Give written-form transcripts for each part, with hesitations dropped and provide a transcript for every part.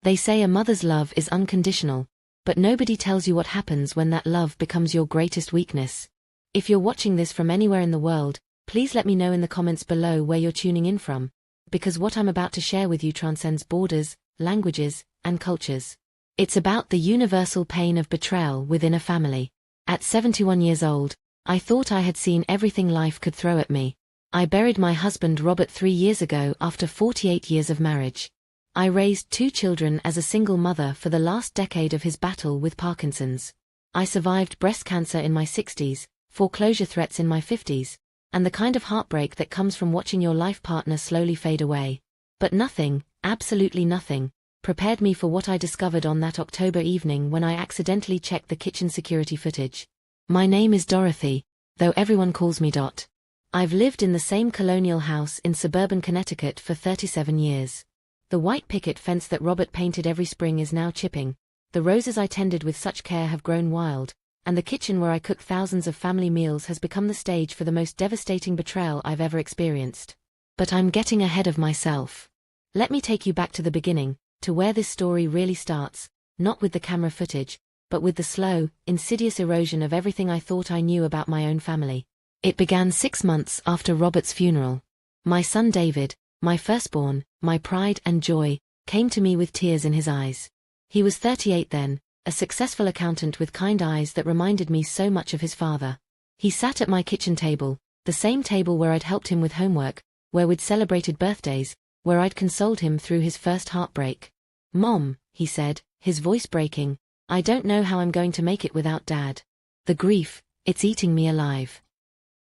They say a mother's love is unconditional, but nobody tells you what happens when that love becomes your greatest weakness. If you're watching this from anywhere in the world, please let me know in the comments below where you're tuning in from, because what I'm about to share with you transcends borders, languages, and cultures. It's about the universal pain of betrayal within a family. At 71 years old, I thought I had seen everything life could throw at me. I buried my husband Robert 3 years ago after 48 years of marriage. I raised 2 children as a single mother for the last decade of his battle with Parkinson's. I survived breast cancer in my 60s, foreclosure threats in my 50s, and the kind of heartbreak that comes from watching your life partner slowly fade away. But nothing, absolutely nothing, prepared me for what I discovered on that October evening when I accidentally checked the kitchen security footage. My name is Dorothy, though everyone calls me Dot. I've lived in the same colonial house in suburban Connecticut for 37 years. The white picket fence that Robert painted every spring is now chipping, the roses I tended with such care have grown wild, and the kitchen where I cook thousands of family meals has become the stage for the most devastating betrayal I've ever experienced. But I'm getting ahead of myself. Let me take you back to the beginning, to where this story really starts, not with the camera footage, but with the slow, insidious erosion of everything I thought I knew about my own family. It began 6 months after Robert's funeral. My son David, my firstborn, my pride and joy, came to me with tears in his eyes. He was 38 then, a successful accountant with kind eyes that reminded me so much of his father. He sat at my kitchen table, the same table where I'd helped him with homework, where we'd celebrated birthdays, where I'd consoled him through his first heartbreak. "Mom," he said, his voice breaking, "I don't know how I'm going to make it without Dad. The grief, it's eating me alive."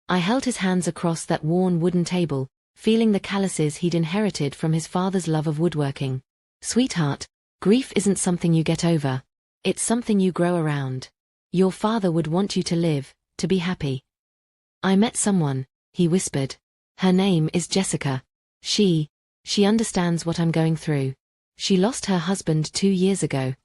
I held his hands across that worn wooden table, feeling the calluses he'd inherited from his father's love of woodworking. "Sweetheart, grief isn't something you get over. It's something you grow around. Your father would want you to live, to be happy." "I met someone," he whispered. "Her name is Jessica. She understands what I'm going through. She lost her husband 2 years ago."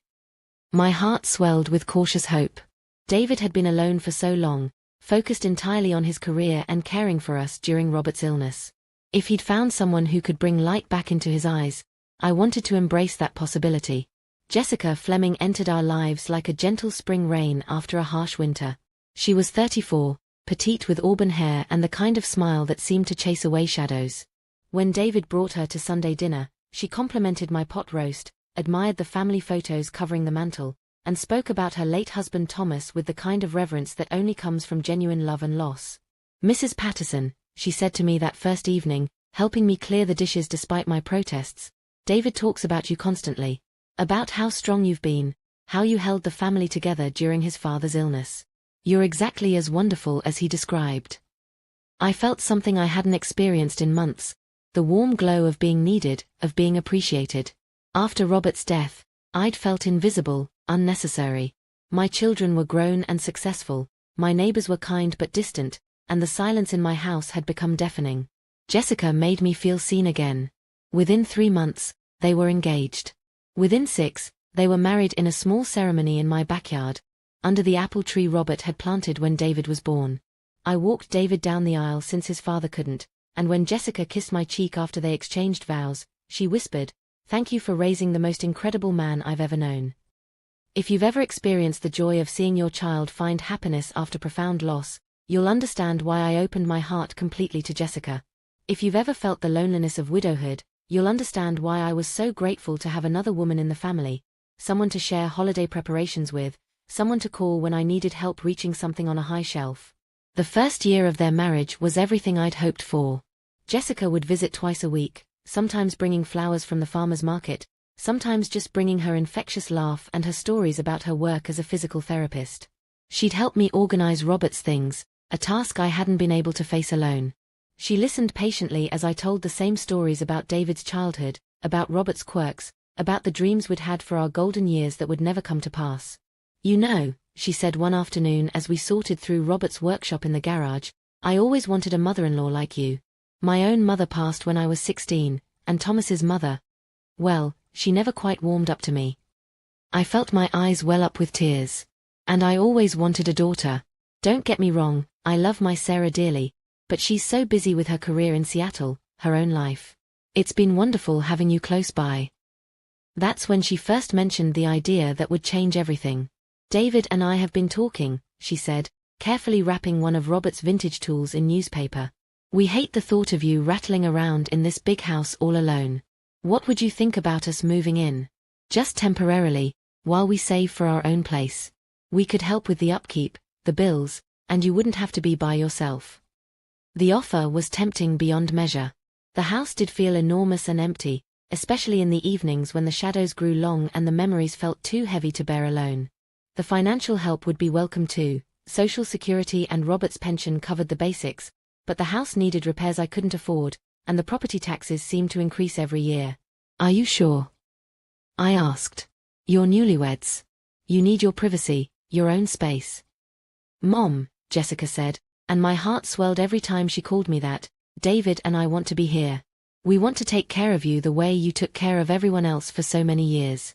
My heart swelled with cautious hope. David had been alone for so long, focused entirely on his career and caring for us during Robert's illness. If he'd found someone who could bring light back into his eyes, I wanted to embrace that possibility. Jessica Fleming entered our lives like a gentle spring rain after a harsh winter. She was 34, petite with auburn hair and the kind of smile that seemed to chase away shadows. When David brought her to Sunday dinner, she complimented my pot roast, admired the family photos covering the mantel, and spoke about her late husband Thomas with the kind of reverence that only comes from genuine love and loss. "Mrs. Patterson," she said to me that first evening, helping me clear the dishes despite my protests, "David talks about you constantly. About how strong you've been, how you held the family together during his father's illness. You're exactly as wonderful as he described." I felt something I hadn't experienced in months, the warm glow of being needed, of being appreciated. After Robert's death, I'd felt invisible, unnecessary. My children were grown and successful, my neighbors were kind but distant, and the silence in my house had become deafening. Jessica made me feel seen again. Within 3 months, they were engaged. Within 6, they were married in a small ceremony in my backyard, under the apple tree Robert had planted when David was born. I walked David down the aisle since his father couldn't, and when Jessica kissed my cheek after they exchanged vows, she whispered, "Thank you for raising the most incredible man I've ever known." If you've ever experienced the joy of seeing your child find happiness after profound loss, you'll understand why I opened my heart completely to Jessica. If you've ever felt the loneliness of widowhood, you'll understand why I was so grateful to have another woman in the family, someone to share holiday preparations with, someone to call when I needed help reaching something on a high shelf. The first year of their marriage was everything I'd hoped for. Jessica would visit twice a week, sometimes bringing flowers from the farmer's market, sometimes just bringing her infectious laugh and her stories about her work as a physical therapist. She'd help me organize Robert's things, a task I hadn't been able to face alone. She listened patiently as I told the same stories about David's childhood, about Robert's quirks, about the dreams we'd had for our golden years that would never come to pass. "You know," she said one afternoon as we sorted through Robert's workshop in the garage, "I always wanted a mother-in-law like you. My own mother passed when I was 16, and Thomas's mother, well, she never quite warmed up to me." I felt my eyes well up with tears. "And I always wanted a daughter. Don't get me wrong, I love my Sarah dearly, but she's so busy with her career in Seattle, her own life. It's been wonderful having you close by." That's when she first mentioned the idea that would change everything. "David and I have been talking," she said, carefully wrapping one of Robert's vintage tools in newspaper. "We hate the thought of you rattling around in this big house all alone. What would you think about us moving in? Just temporarily, while we save for our own place. We could help with the upkeep, the bills, and you wouldn't have to be by yourself." The offer was tempting beyond measure. The house did feel enormous and empty, especially in the evenings when the shadows grew long and the memories felt too heavy to bear alone. The financial help would be welcome too. Social Security and Robert's pension covered the basics, but the house needed repairs I couldn't afford, and the property taxes seemed to increase every year. "Are you sure?" I asked. "You're newlyweds. You need your privacy, your own space." "Mom," Jessica said, and my heart swelled every time she called me that, "David and I want to be here. We want to take care of you the way you took care of everyone else for so many years."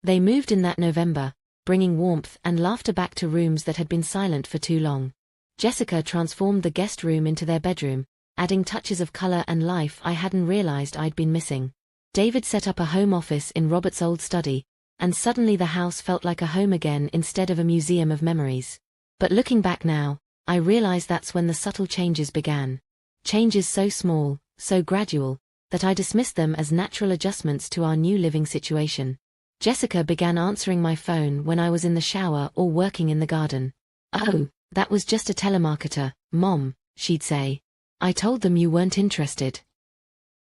They moved in that November, bringing warmth and laughter back to rooms that had been silent for too long. Jessica transformed the guest room into their bedroom, adding touches of color and life I hadn't realized I'd been missing. David set up a home office in Robert's old study, and suddenly the house felt like a home again instead of a museum of memories. But looking back now, I realize that's when the subtle changes began. Changes so small, so gradual, that I dismissed them as natural adjustments to our new living situation. Jessica began answering my phone when I was in the shower or working in the garden. "Oh, that was just a telemarketer, Mom," she'd say. "I told them you weren't interested."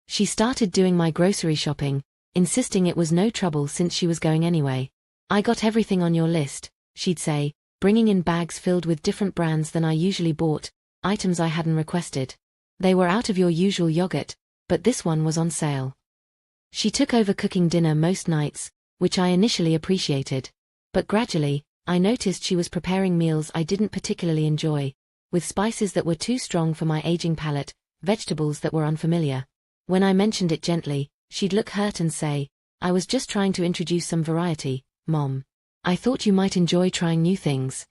She started doing my grocery shopping, insisting it was no trouble since she was going anyway. "I got everything on your list," she'd say, bringing in bags filled with different brands than I usually bought, items I hadn't requested. "They were out of your usual yogurt, but this one was on sale." She took over cooking dinner most nights, which I initially appreciated. But gradually, I noticed she was preparing meals I didn't particularly enjoy, with spices that were too strong for my aging palate, vegetables that were unfamiliar. When I mentioned it gently, she'd look hurt and say, "I was just trying to introduce some variety, Mom. I thought you might enjoy trying new things."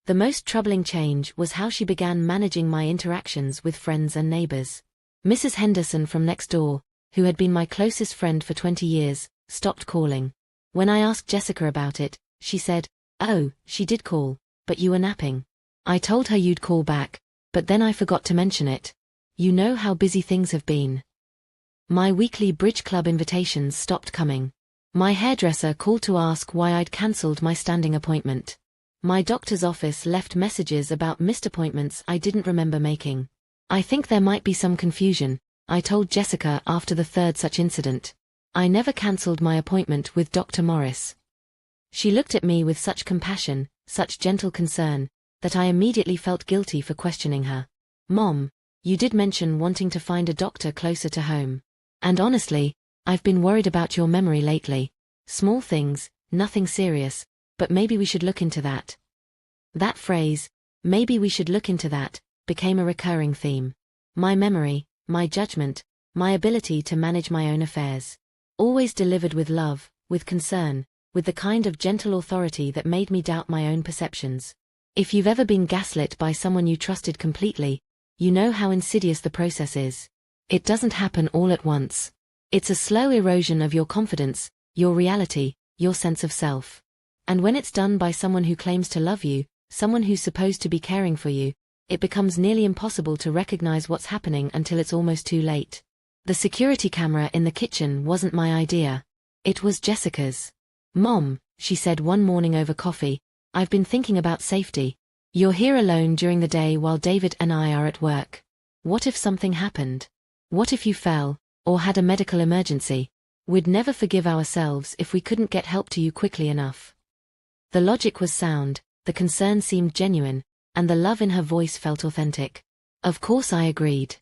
The most troubling change was how she began managing my interactions with friends and neighbors. Mrs. Henderson from next door, who had been my closest friend for 20 years, stopped calling. When I asked Jessica about it, she said, "Oh, she did call, but you were napping. I told her you'd call back, but then I forgot to mention it. You know how busy things have been." My weekly bridge club invitations stopped coming. My hairdresser called to ask why I'd cancelled my standing appointment. My doctor's office left messages about missed appointments I didn't remember making. "I think there might be some confusion," I told Jessica after the third such incident. "I never cancelled my appointment with Dr. Morris." She looked at me with such compassion, such gentle concern, that I immediately felt guilty for questioning her. "Mom, you did mention wanting to find a doctor closer to home. And honestly, I've been worried about your memory lately. Small things, nothing serious, but maybe we should look into that." That phrase, "maybe we should look into that," became a recurring theme. My memory, my judgment, my ability to manage my own affairs. Always delivered with love, with concern, with the kind of gentle authority that made me doubt my own perceptions. If you've ever been gaslit by someone you trusted completely, you know how insidious the process is. It doesn't happen all at once. It's a slow erosion of your confidence, your reality, your sense of self. And when it's done by someone who claims to love you, someone who's supposed to be caring for you, it becomes nearly impossible to recognize what's happening until it's almost too late. The security camera in the kitchen wasn't my idea. It was Jessica's. "Mom," she said one morning over coffee, "I've been thinking about safety. You're here alone during the day while David and I are at work. What if something happened? What if you fell, or had a medical emergency? We'd never forgive ourselves if we couldn't get help to you quickly enough." The logic was sound, the concern seemed genuine, and the love in her voice felt authentic. Of course I agreed.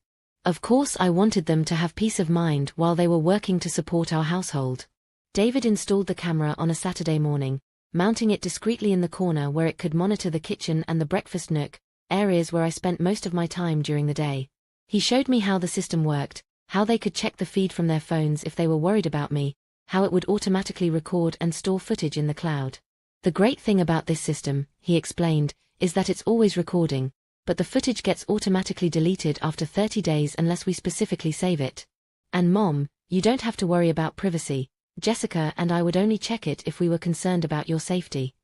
Of course I wanted them to have peace of mind while they were working to support our household. David installed the camera on a Saturday morning, mounting it discreetly in the corner where it could monitor the kitchen and the breakfast nook, areas where I spent most of my time during the day. He showed me how the system worked, how they could check the feed from their phones if they were worried about me, how it would automatically record and store footage in the cloud. "The great thing about this system," he explained, "is that it's always recording, but the footage gets automatically deleted after 30 days unless we specifically save it. And Mom, you don't have to worry about privacy. Jessica and I would only check it if we were concerned about your safety.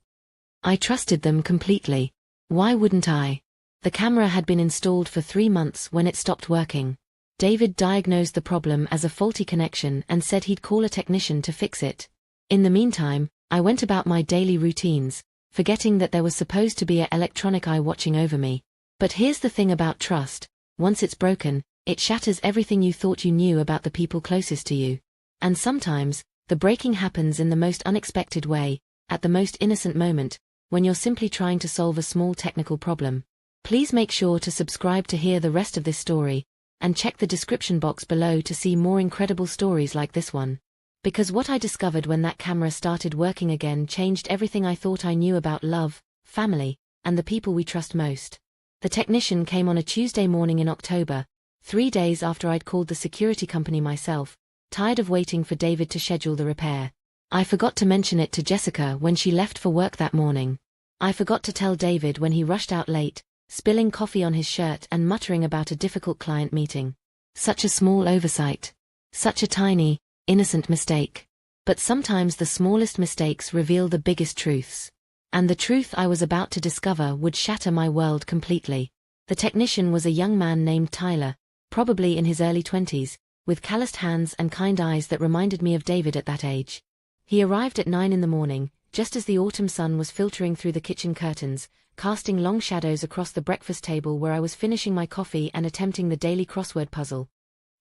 I trusted them completely. Why wouldn't I? The camera had been installed for 3 months when it stopped working. David diagnosed the problem as a faulty connection and said he'd call a technician to fix it. In the meantime, I went about my daily routines, forgetting that there was supposed to be an electronic eye watching over me. But here's the thing about trust: once it's broken, it shatters everything you thought you knew about the people closest to you. And sometimes, the breaking happens in the most unexpected way, at the most innocent moment, when you're simply trying to solve a small technical problem. Please make sure to subscribe to hear the rest of this story, and check the description box below to see more incredible stories like this one. Because what I discovered when that camera started working again changed everything I thought I knew about love, family, and the people we trust most. The technician came on a Tuesday morning in October, 3 days after I'd called the security company myself, tired of waiting for David to schedule the repair. I forgot to mention it to Jessica when she left for work that morning. I forgot to tell David when he rushed out late, spilling coffee on his shirt and muttering about a difficult client meeting. Such a small oversight. Such a tiny, innocent mistake. But sometimes the smallest mistakes reveal the biggest truths. And the truth I was about to discover would shatter my world completely. The technician was a young man named Tyler, probably in his early 20s, with calloused hands and kind eyes that reminded me of David at that age. He arrived at 9 in the morning, just as the autumn sun was filtering through the kitchen curtains, casting long shadows across the breakfast table where I was finishing my coffee and attempting the daily crossword puzzle.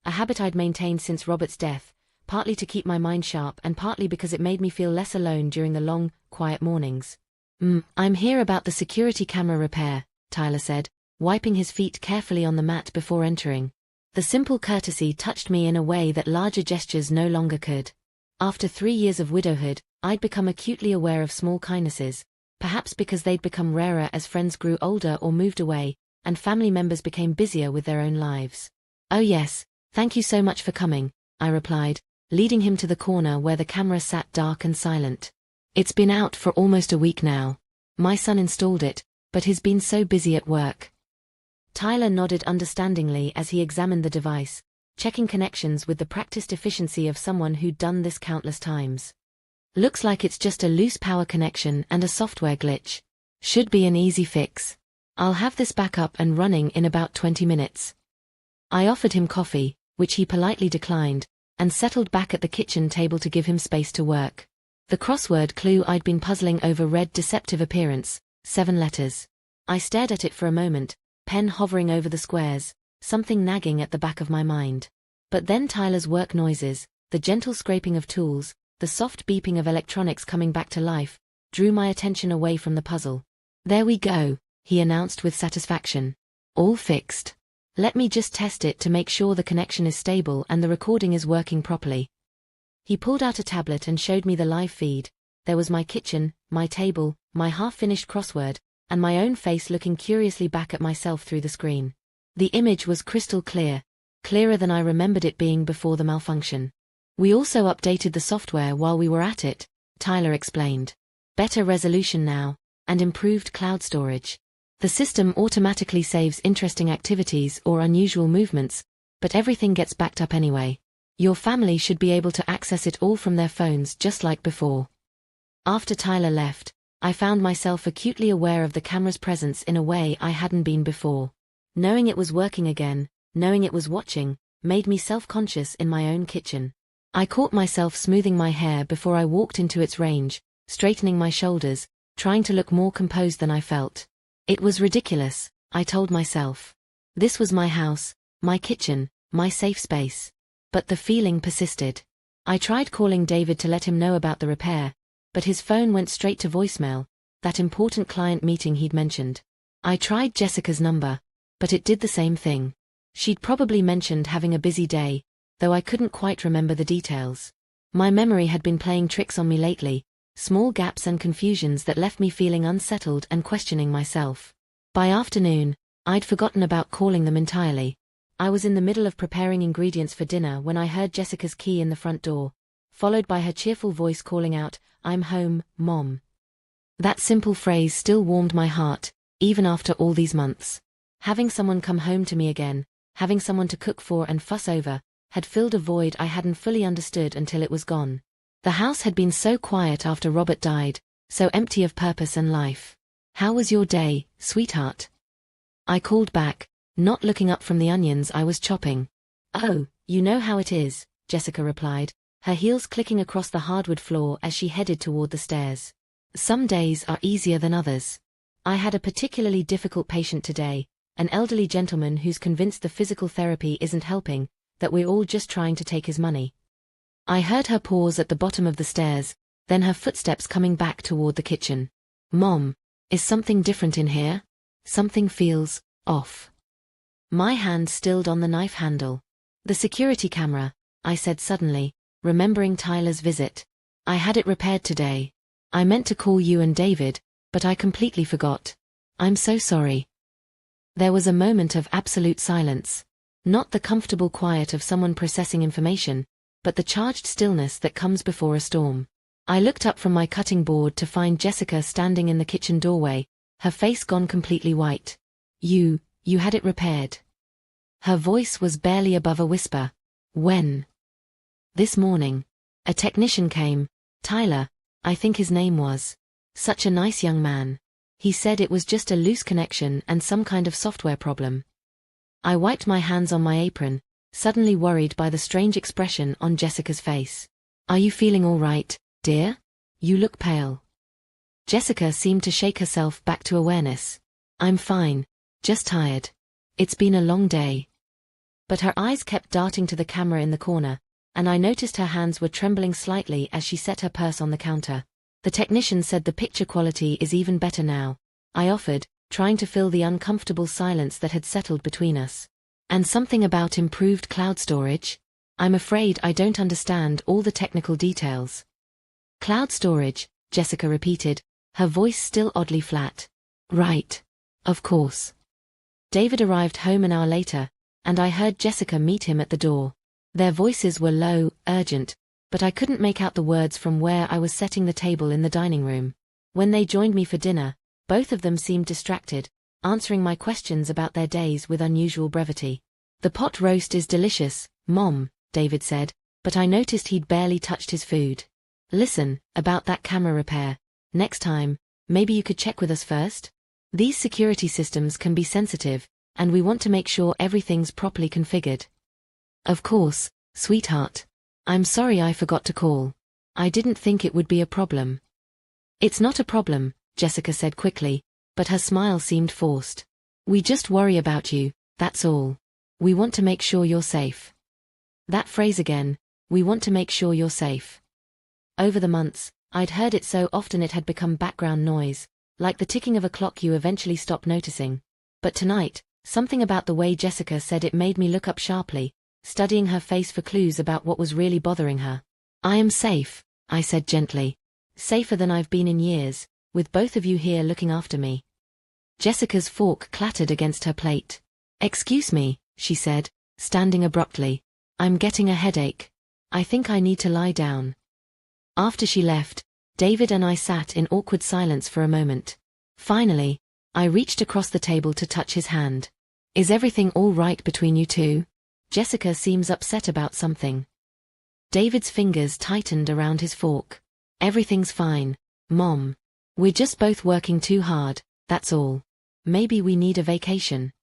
A habit I'd maintained since Robert's death, partly to keep my mind sharp and partly because it made me feel less alone during the long, quiet mornings. I'm here about the security camera repair," Tyler said, wiping his feet carefully on the mat before entering. The simple courtesy touched me in a way that larger gestures no longer could. After 3 years of widowhood, I'd become acutely aware of small kindnesses, perhaps because they'd become rarer as friends grew older or moved away, and family members became busier with their own lives. "Oh yes, thank you so much for coming," I replied, leading him to the corner where the camera sat dark and silent. "It's been out for almost a week now. My son installed it, but he's been so busy at work." Tyler nodded understandingly as he examined the device, checking connections with the practiced efficiency of someone who'd done this countless times. "Looks like it's just a loose power connection and a software glitch. Should be an easy fix. I'll have this back up and running in about 20 minutes. I offered him coffee, which he politely declined, and settled back at the kitchen table to give him space to work. The crossword clue I'd been puzzling over read deceptive appearance, 7 letters. I stared at it for a moment, pen hovering over the squares, something nagging at the back of my mind. But then Tyler's work noises, the gentle scraping of tools, the soft beeping of electronics coming back to life, drew my attention away from the puzzle. "There we go," he announced with satisfaction. "All fixed. Let me just test it to make sure the connection is stable and the recording is working properly." He pulled out a tablet and showed me the live feed. There was my kitchen, my table, my half-finished crossword, and my own face looking curiously back at myself through the screen. The image was crystal clear, clearer than I remembered it being before the malfunction. "We also updated the software while we were at it," Tyler explained. "Better resolution now, and improved cloud storage. The system automatically saves interesting activities or unusual movements, but everything gets backed up anyway. Your family should be able to access it all from their phones just like before." After Tyler left, I found myself acutely aware of the camera's presence in a way I hadn't been before. Knowing it was working again, knowing it was watching, made me self-conscious in my own kitchen. I caught myself smoothing my hair before I walked into its range, straightening my shoulders, trying to look more composed than I felt. It was ridiculous, I told myself. This was my house, my kitchen, my safe space. But the feeling persisted. I tried calling David to let him know about the repair, but his phone went straight to voicemail, that important client meeting he'd mentioned. I tried Jessica's number, but it did the same thing. She'd probably mentioned having a busy day, though I couldn't quite remember the details. My memory had been playing tricks on me lately, small gaps and confusions that left me feeling unsettled and questioning myself. By afternoon, I'd forgotten about calling them entirely. I was in the middle of preparing ingredients for dinner when I heard Jessica's key in the front door, followed by her cheerful voice calling out, "I'm home, Mom." That simple phrase still warmed my heart, even after all these months. Having someone come home to me again, having someone to cook for and fuss over, had filled a void I hadn't fully understood until it was gone. The house had been so quiet after Robert died, so empty of purpose and life. "How was your day, sweetheart?" I called back, not looking up from the onions I was chopping. "Oh, you know how it is," Jessica replied, her heels clicking across the hardwood floor as she headed toward the stairs. "Some days are easier than others. I had a particularly difficult patient today, an elderly gentleman who's convinced the physical therapy isn't helping, that we're all just trying to take his money." I heard her pause at the bottom of the stairs, then her footsteps coming back toward the kitchen. "Mom, is something different in here? Something feels off." My hand stilled on the knife handle. "The security camera," I said suddenly, remembering Tyler's visit. "I had it repaired today. I meant to call you and David, but I completely forgot. I'm so sorry." There was a moment of absolute silence. Not the comfortable quiet of someone processing information, but the charged stillness that comes before a storm. I looked up from my cutting board to find Jessica standing in the kitchen doorway, her face gone completely white. You had it repaired." Her voice was barely above a whisper. "When?" "This morning. A technician came, Tyler, I think his name was. Such a nice young man. He said it was just a loose connection and some kind of software problem." I wiped my hands on my apron, suddenly worried by the strange expression on Jessica's face. "Are you feeling all right, dear? You look pale." Jessica seemed to shake herself back to awareness. "I'm fine, just tired. It's been a long day." But her eyes kept darting to the camera in the corner, and I noticed her hands were trembling slightly as she set her purse on the counter. "The technician said the picture quality is even better now," I offered, trying to fill the uncomfortable silence that had settled between us. "And something about improved cloud storage? I'm afraid I don't understand all the technical details." "Cloud storage," Jessica repeated, her voice still oddly flat. "Right. Of course." David arrived home an hour later, and I heard Jessica meet him at the door. Their voices were low, urgent, but I couldn't make out the words from where I was setting the table in the dining room. When they joined me for dinner, both of them seemed distracted, answering my questions about their days with unusual brevity. "The pot roast is delicious, Mom," David said, but I noticed he'd barely touched his food. "Listen, about that camera repair. Next time, maybe you could check with us first? These security systems can be sensitive, and we want to make sure everything's properly configured." "Of course, sweetheart. I'm sorry I forgot to call. I didn't think it would be a problem." "It's not a problem," Jessica said quickly, but her smile seemed forced. "We just worry about you, that's all. We want to make sure you're safe." That phrase again, "we want to make sure you're safe." Over the months, I'd heard it so often it had become background noise, like the ticking of a clock you eventually stop noticing. But tonight, something about the way Jessica said it made me look up sharply, studying her face for clues about what was really bothering her. "I am safe," I said gently. "Safer than I've been in years, with both of you here looking after me." Jessica's fork clattered against her plate. "Excuse me," she said, standing abruptly. "I'm getting a headache. I think I need to lie down." After she left, David and I sat in awkward silence for a moment. Finally, I reached across the table to touch his hand. "Is everything all right between you two? Jessica seems upset about something." David's fingers tightened around his fork. "Everything's fine, Mom. We're just both working too hard, that's all. Maybe we need a vacation."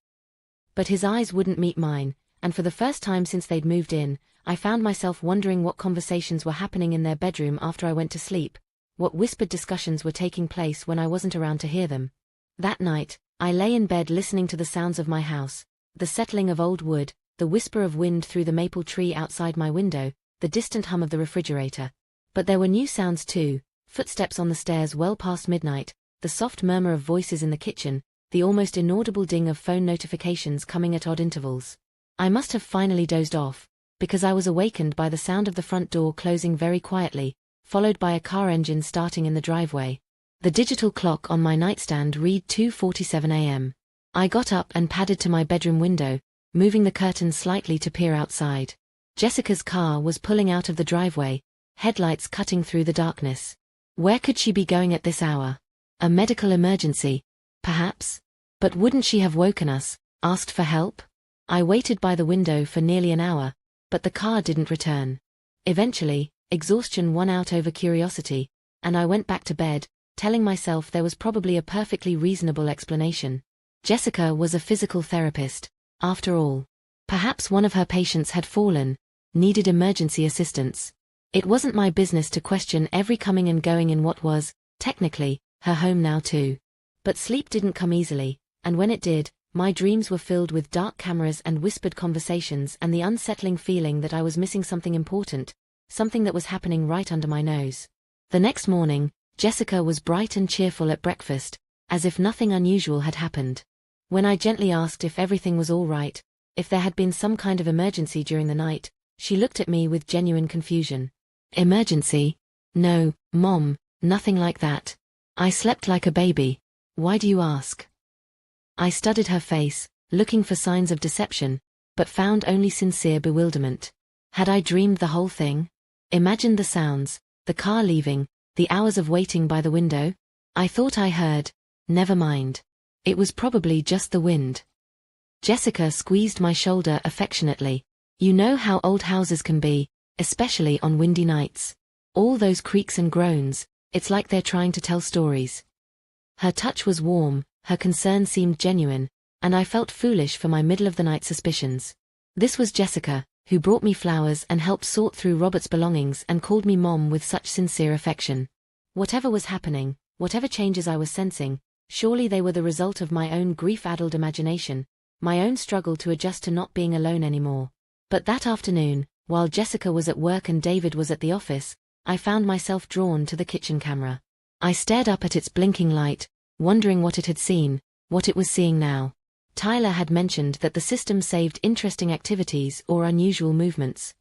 But his eyes wouldn't meet mine, and for the first time since they'd moved in, I found myself wondering what conversations were happening in their bedroom after I went to sleep, what whispered discussions were taking place when I wasn't around to hear them. That night, I lay in bed listening to the sounds of my house, the settling of old wood, the whisper of wind through the maple tree outside my window, the distant hum of the refrigerator. But there were new sounds too, footsteps on the stairs well past midnight, the soft murmur of voices in the kitchen, the almost inaudible ding of phone notifications coming at odd intervals. I must have finally dozed off, because I was awakened by the sound of the front door closing very quietly, followed by a car engine starting in the driveway. The digital clock on my nightstand read 2:47 a.m. I got up and padded to my bedroom window, moving the curtain slightly to peer outside. Jessica's car was pulling out of the driveway, headlights cutting through the darkness. Where could she be going at this hour? A medical emergency, perhaps? But wouldn't she have woken us, asked for help? I waited by the window for nearly an hour, but the car didn't return. Eventually, exhaustion won out over curiosity, and I went back to bed, telling myself there was probably a perfectly reasonable explanation. Jessica was a physical therapist, after all. Perhaps one of her patients had fallen, needed emergency assistance. It wasn't my business to question every coming and going in what was, technically, her home now too. But sleep didn't come easily, and when it did, my dreams were filled with dark cameras and whispered conversations and the unsettling feeling that I was missing something important, something that was happening right under my nose. The next morning, Jessica was bright and cheerful at breakfast, as if nothing unusual had happened. When I gently asked if everything was all right, if there had been some kind of emergency during the night, she looked at me with genuine confusion. Emergency? No, Mom, nothing like that. I slept like a baby. Why do you ask? I studied her face, looking for signs of deception, but found only sincere bewilderment. Had I dreamed the whole thing? Imagined the sounds, the car leaving, the hours of waiting by the window? I thought I heard. Never mind. It was probably just the wind. Jessica squeezed my shoulder affectionately. You know how old houses can be, especially on windy nights. All those creaks and groans, it's like they're trying to tell stories. Her touch was warm, her concern seemed genuine, and I felt foolish for my middle-of-the-night suspicions. This was Jessica, who brought me flowers and helped sort through Robert's belongings and called me Mom with such sincere affection. Whatever was happening, whatever changes I was sensing, surely they were the result of my own grief-addled imagination, my own struggle to adjust to not being alone anymore. But that afternoon, while Jessica was at work and David was at the office, I found myself drawn to the kitchen camera. I stared up at its blinking light, wondering what it had seen, what it was seeing now. Tyler had mentioned that the system saved interesting activities or unusual movements.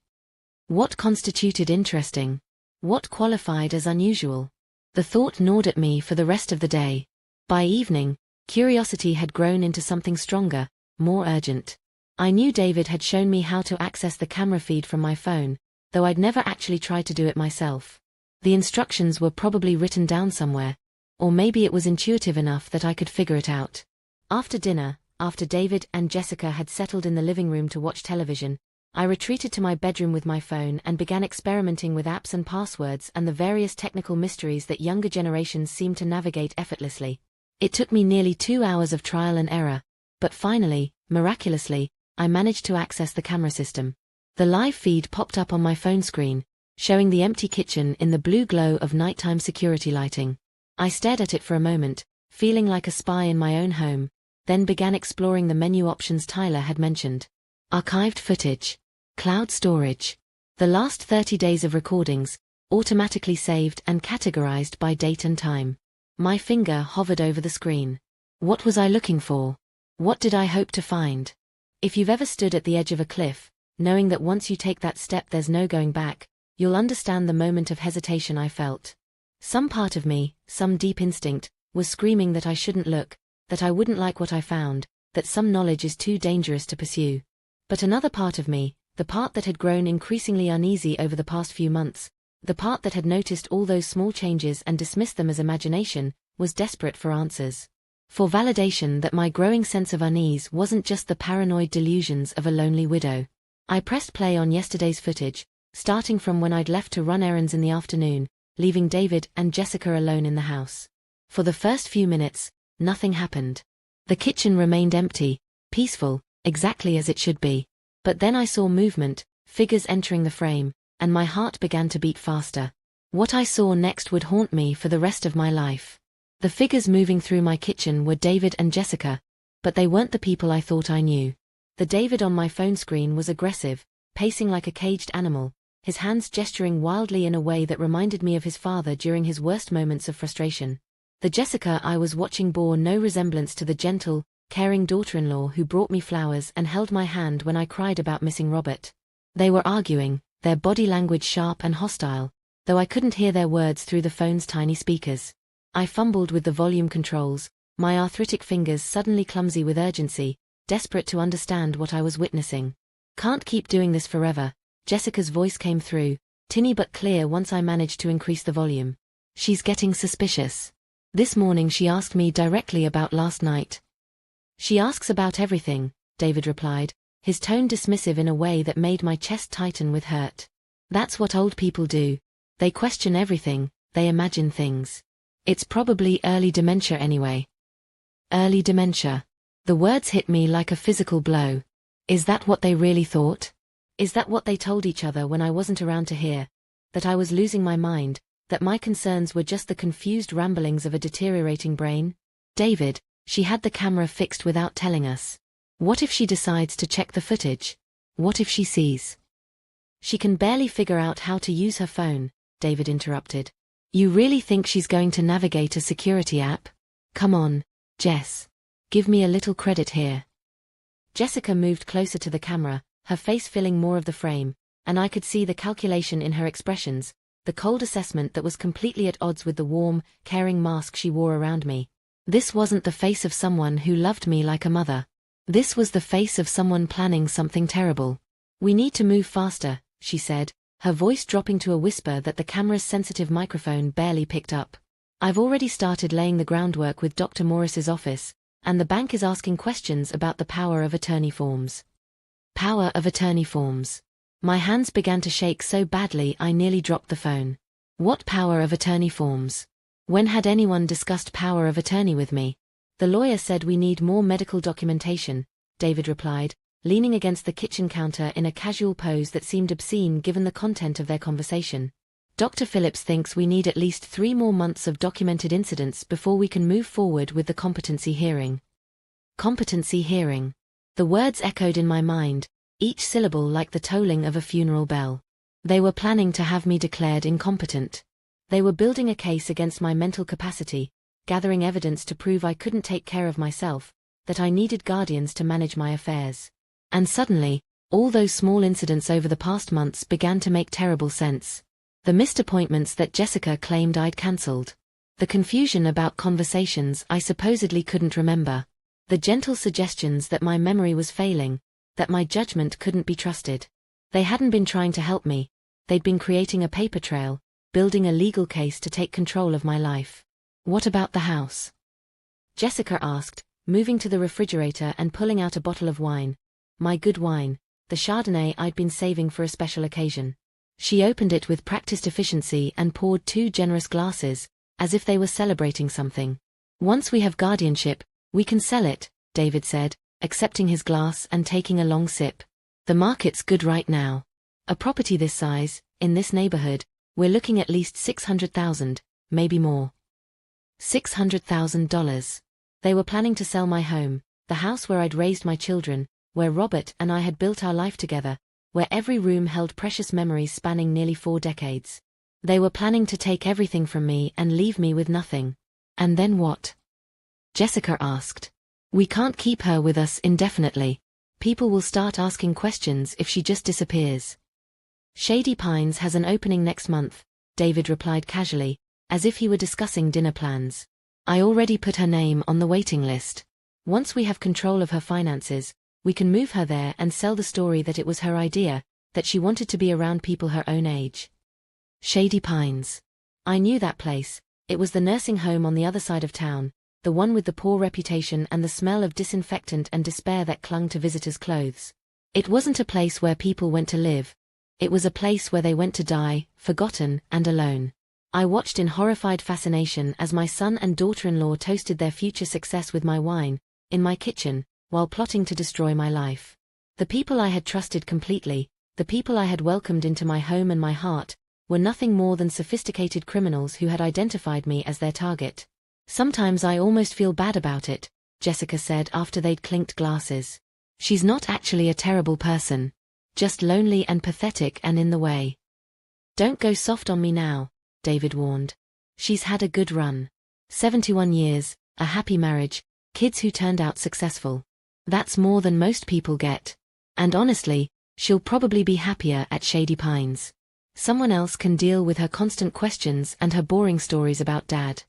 What constituted interesting? What qualified as unusual? The thought gnawed at me for the rest of the day. By evening, curiosity had grown into something stronger, more urgent. I knew David had shown me how to access the camera feed from my phone, though I'd never actually tried to do it myself. The instructions were probably written down somewhere, or maybe it was intuitive enough that I could figure it out. After dinner, after David and Jessica had settled in the living room to watch television, I retreated to my bedroom with my phone and began experimenting with apps and passwords and the various technical mysteries that younger generations seem to navigate effortlessly. It took me nearly 2 hours of trial and error, but finally, miraculously, I managed to access the camera system. The live feed popped up on my phone screen, showing the empty kitchen in the blue glow of nighttime security lighting. I stared at it for a moment, feeling like a spy in my own home, then began exploring the menu options Tyler had mentioned. Archived footage. Cloud storage. The last 30 days of recordings, automatically saved and categorized by date and time. My finger hovered over the screen. What was I looking for? What did I hope to find? If you've ever stood at the edge of a cliff, knowing that once you take that step there's no going back, you'll understand the moment of hesitation I felt. Some part of me, some deep instinct, was screaming that I shouldn't look, that I wouldn't like what I found, that some knowledge is too dangerous to pursue. But another part of me, the part that had grown increasingly uneasy over the past few months, the part that had noticed all those small changes and dismissed them as imagination, was desperate for answers. For validation that my growing sense of unease wasn't just the paranoid delusions of a lonely widow. I pressed play on yesterday's footage, starting from when I'd left to run errands in the afternoon, leaving David and Jessica alone in the house. For the first few minutes, nothing happened. The kitchen remained empty, peaceful, exactly as it should be. But then I saw movement, figures entering the frame, and my heart began to beat faster. What I saw next would haunt me for the rest of my life. The figures moving through my kitchen were David and Jessica, but they weren't the people I thought I knew. The David on my phone screen was aggressive, pacing like a caged animal, his hands gesturing wildly in a way that reminded me of his father during his worst moments of frustration. The Jessica I was watching bore no resemblance to the gentle, caring daughter-in-law who brought me flowers and held my hand when I cried about missing Robert. They were arguing, their body language sharp and hostile, though I couldn't hear their words through the phone's tiny speakers. I fumbled with the volume controls, my arthritic fingers suddenly clumsy with urgency, desperate to understand what I was witnessing. Can't keep doing this forever, Jessica's voice came through, tinny but clear once I managed to increase the volume. She's getting suspicious. This morning she asked me directly about last night. She asks about everything, David replied, his tone dismissive in a way that made my chest tighten with hurt. That's what old people do. They question everything, they imagine things. It's probably early dementia anyway. Early dementia. The words hit me like a physical blow. Is that what they really thought? Is that what they told each other when I wasn't around to hear? That I was losing my mind, that my concerns were just the confused ramblings of a deteriorating brain? David, she had the camera fixed without telling us. What if she decides to check the footage? What if she sees? She can barely figure out how to use her phone, David interrupted. You really think she's going to navigate a security app? Come on, Jess. Give me a little credit here. Jessica moved closer to the camera, her face filling more of the frame, and I could see the calculation in her expressions, the cold assessment that was completely at odds with the warm, caring mask she wore around me. This wasn't the face of someone who loved me like a mother. This was the face of someone planning something terrible. We need to move faster, she said, her voice dropping to a whisper that the camera's sensitive microphone barely picked up. I've already started laying the groundwork with Dr. Morris's office, and the bank is asking questions about the power of attorney forms. Power of attorney forms. My hands began to shake so badly I nearly dropped the phone. What power of attorney forms? When had anyone discussed power of attorney with me? The lawyer said we need more medical documentation, David replied, leaning against the kitchen counter in a casual pose that seemed obscene given the content of their conversation. Dr. Phillips thinks we need at least 3 more months of documented incidents before we can move forward with the competency hearing. Competency hearing. The words echoed in my mind, each syllable like the tolling of a funeral bell. They were planning to have me declared incompetent. They were building a case against my mental capacity, gathering evidence to prove I couldn't take care of myself, that I needed guardians to manage my affairs. And suddenly, all those small incidents over the past months began to make terrible sense. The missed appointments that Jessica claimed I'd cancelled. The confusion about conversations I supposedly couldn't remember. The gentle suggestions that my memory was failing, that my judgment couldn't be trusted. They hadn't been trying to help me. They'd been creating a paper trail, building a legal case to take control of my life. What about the house? Jessica asked, moving to the refrigerator and pulling out a bottle of wine. My good wine, the Chardonnay I'd been saving for a special occasion. She opened it with practiced efficiency and poured 2 generous glasses, as if they were celebrating something. Once we have guardianship, we can sell it, David said, accepting his glass and taking a long sip. The market's good right now. A property this size, in this neighborhood, we're looking at least $600,000, maybe more. $600,000. They were planning to sell my home, the house where I'd raised my children, where Robert and I had built our life together, where every room held precious memories spanning nearly 4 decades. They were planning to take everything from me and leave me with nothing. And then what? Jessica asked. We can't keep her with us indefinitely. People will start asking questions if she just disappears. Shady Pines has an opening next month, David replied casually, as if he were discussing dinner plans. I already put her name on the waiting list. Once we have control of her finances, we can move her there and sell the story that it was her idea, that she wanted to be around people her own age. Shady Pines. I knew that place. It was the nursing home on the other side of town, the one with the poor reputation and the smell of disinfectant and despair that clung to visitors' clothes. It wasn't a place where people went to live. It was a place where they went to die, forgotten and alone. I watched in horrified fascination as my son and daughter-in-law toasted their future success with my wine, in my kitchen, while plotting to destroy my life. The people I had trusted completely, the people I had welcomed into my home and my heart, were nothing more than sophisticated criminals who had identified me as their target. Sometimes I almost feel bad about it, Jessica said after they'd clinked glasses. She's not actually a terrible person. Just lonely and pathetic and in the way. Don't go soft on me now, David warned. She's had a good run. 71 years, a happy marriage, kids who turned out successful. That's more than most people get. And honestly, she'll probably be happier at Shady Pines. Someone else can deal with her constant questions and her boring stories about Dad.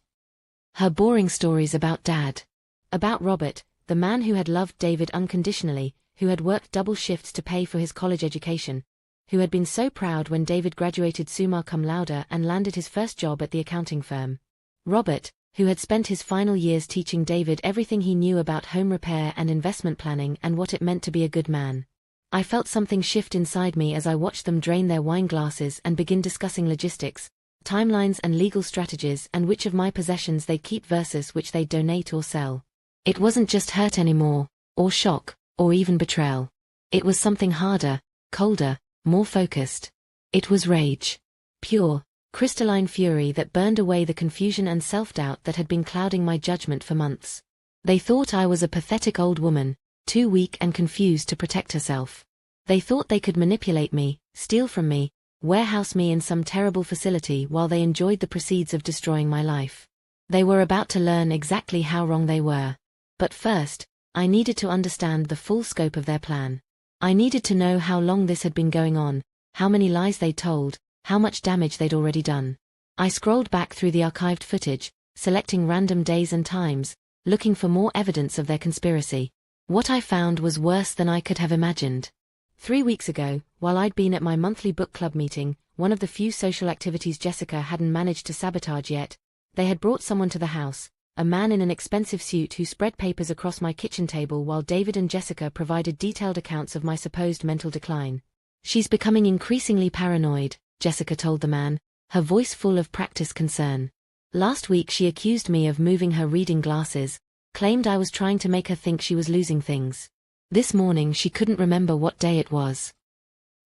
Her boring stories about Dad. About Robert, the man who had loved David unconditionally, who had worked double shifts to pay for his college education, who had been so proud when David graduated summa cum laude and landed his first job at the accounting firm. Robert, who had spent his final years teaching David everything he knew about home repair and investment planning and what it meant to be a good man. I felt something shift inside me as I watched them drain their wine glasses and begin discussing logistics, timelines and legal strategies, and which of my possessions they'd keep versus which they'd donate or sell. It wasn't just hurt anymore, or shock, or even betrayal. It was something harder, colder, more focused. It was rage. Pure, crystalline fury that burned away the confusion and self-doubt that had been clouding my judgment for months. They thought I was a pathetic old woman, too weak and confused to protect herself. They thought they could manipulate me, steal from me, warehouse me in some terrible facility while they enjoyed the proceeds of destroying my life. They were about to learn exactly how wrong they were. But first, I needed to understand the full scope of their plan. I needed to know how long this had been going on, how many lies they'd told, how much damage they'd already done. I scrolled back through the archived footage, selecting random days and times, looking for more evidence of their conspiracy. What I found was worse than I could have imagined. 3 weeks ago, while I'd been at my monthly book club meeting, one of the few social activities Jessica hadn't managed to sabotage yet, they had brought someone to the house, a man in an expensive suit who spread papers across my kitchen table while David and Jessica provided detailed accounts of my supposed mental decline. "She's becoming increasingly paranoid," Jessica told the man, her voice full of practiced concern. "Last week she accused me of moving her reading glasses, claimed I was trying to make her think she was losing things. This morning she couldn't remember what day it was."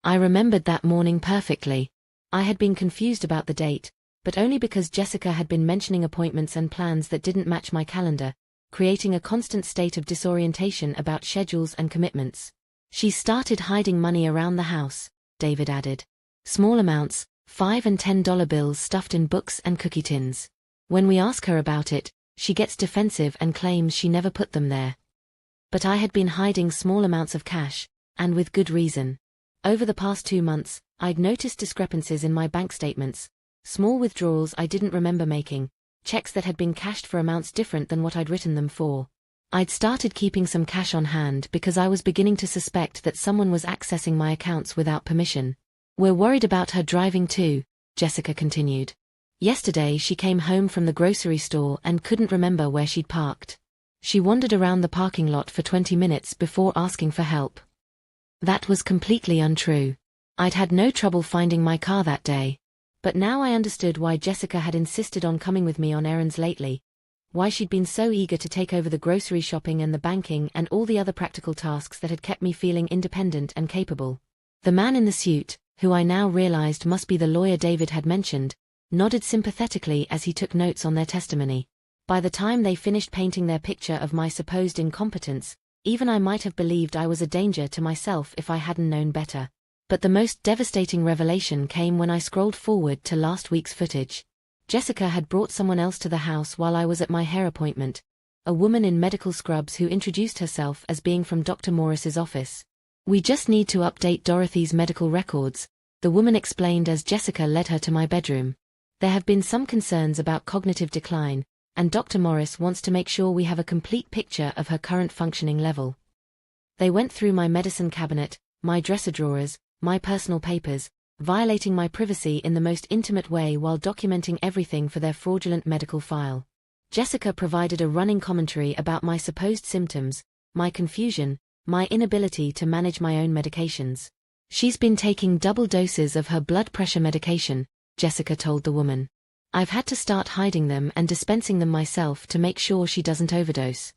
I remembered that morning perfectly. I had been confused about the date, but only because Jessica had been mentioning appointments and plans that didn't match my calendar, creating a constant state of disorientation about schedules and commitments. "She started hiding money around the house," David added. "Small amounts, $5 and $10 bills stuffed in books and cookie tins. When we ask her about it, she gets defensive and claims she never put them there." But I had been hiding small amounts of cash, and with good reason. Over the past 2 months, I'd noticed discrepancies in my bank statements, small withdrawals I didn't remember making, checks that had been cashed for amounts different than what I'd written them for. I'd started keeping some cash on hand because I was beginning to suspect that someone was accessing my accounts without permission. "We're worried about her driving too," Jessica continued. "Yesterday she came home from the grocery store and couldn't remember where she'd parked. She wandered around the parking lot for 20 minutes before asking for help." That was completely untrue. I'd had no trouble finding my car that day. But now I understood why Jessica had insisted on coming with me on errands lately, why she'd been so eager to take over the grocery shopping and the banking and all the other practical tasks that had kept me feeling independent and capable. The man in the suit, who I now realized must be the lawyer David had mentioned, nodded sympathetically as he took notes on their testimony. By the time they finished painting their picture of my supposed incompetence, even I might have believed I was a danger to myself if I hadn't known better. But the most devastating revelation came when I scrolled forward to last week's footage. Jessica had brought someone else to the house while I was at my hair appointment, a woman in medical scrubs who introduced herself as being from Dr. Morris's office. "We just need to update Dorothy's medical records," the woman explained as Jessica led her to my bedroom. "There have been some concerns about cognitive decline, and Dr. Morris wants to make sure we have a complete picture of her current functioning level." They went through my medicine cabinet, my dresser drawers, my personal papers, violating my privacy in the most intimate way while documenting everything for their fraudulent medical file. Jessica provided a running commentary about my supposed symptoms, my confusion, my inability to manage my own medications. "She's been taking double doses of her blood pressure medication," Jessica told the woman. "I've had to start hiding them and dispensing them myself to make sure she doesn't overdose."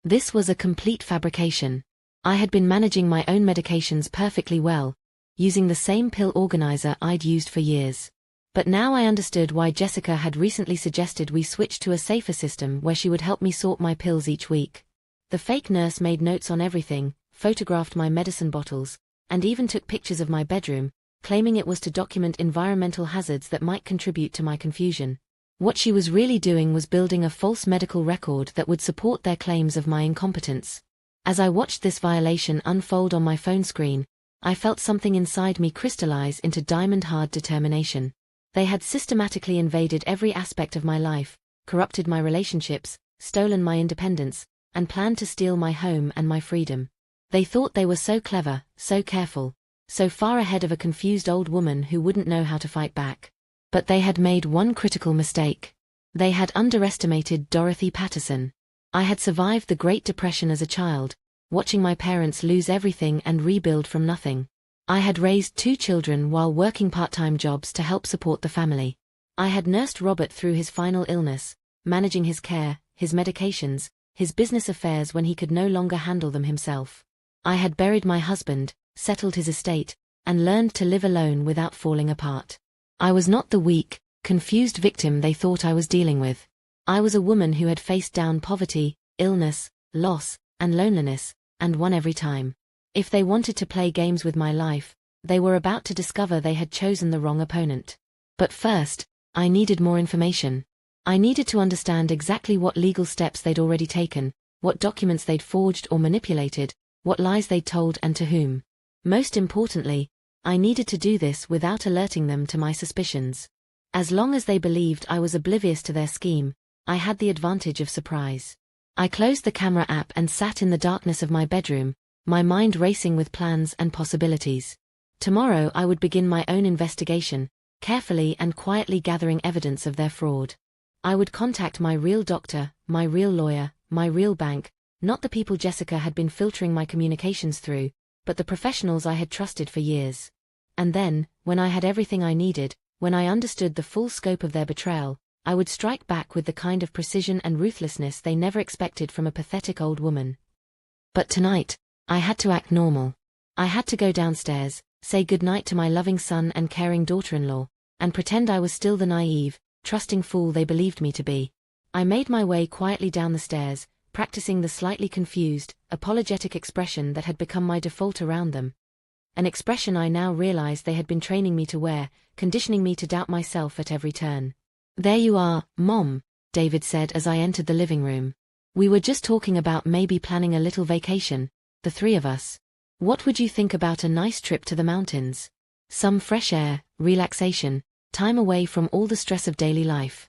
This was a complete fabrication. I had been managing my own medications perfectly well, using the same pill organizer I'd used for years. But now I understood why Jessica had recently suggested we switch to a safer system where she would help me sort my pills each week. The fake nurse made notes on everything, photographed my medicine bottles, and even took pictures of my bedroom, claiming it was to document environmental hazards that might contribute to my confusion. What she was really doing was building a false medical record that would support their claims of my incompetence. As I watched this violation unfold on my phone screen, I felt something inside me crystallize into diamond-hard determination. They had systematically invaded every aspect of my life, corrupted my relationships, stolen my independence, and planned to steal my home and my freedom. They thought they were so clever, so careful, so far ahead of a confused old woman who wouldn't know how to fight back. But they had made one critical mistake. They had underestimated Dorothy Patterson. I had survived the Great Depression as a child, watching my parents lose everything and rebuild from nothing. I had raised 2 children while working part-time jobs to help support the family. I had nursed Robert through his final illness, managing his care, his medications, his business affairs when he could no longer handle them himself. I had buried my husband, settled his estate, and learned to live alone without falling apart. I was not the weak, confused victim they thought I was dealing with. I was a woman who had faced down poverty, illness, loss, and loneliness, and won every time. If they wanted to play games with my life, they were about to discover they had chosen the wrong opponent. But first, I needed more information. I needed to understand exactly what legal steps they'd already taken, what documents they'd forged or manipulated, what lies they'd told and to whom. Most importantly, I needed to do this without alerting them to my suspicions. As long as they believed I was oblivious to their scheme, I had the advantage of surprise. I closed the camera app and sat in the darkness of my bedroom, my mind racing with plans and possibilities. Tomorrow I would begin my own investigation, carefully and quietly gathering evidence of their fraud. I would contact my real doctor, my real lawyer, my real bank, not the people Jessica had been filtering my communications through, but the professionals I had trusted for years. And then, when I had everything I needed, when I understood the full scope of their betrayal, I would strike back with the kind of precision and ruthlessness they never expected from a pathetic old woman. But tonight, I had to act normal. I had to go downstairs, say goodnight to my loving son and caring daughter-in-law, and pretend I was still the naive, trusting fool they believed me to be. I made my way quietly down the stairs, practicing the slightly confused, apologetic expression that had become my default around them. An expression I now realized they had been training me to wear, conditioning me to doubt myself at every turn. "There you are, Mom," David said as I entered the living room. "We were just talking about maybe planning a little vacation, the 3 of us. What would you think about a nice trip to the mountains? Some fresh air, relaxation, time away from all the stress of daily life.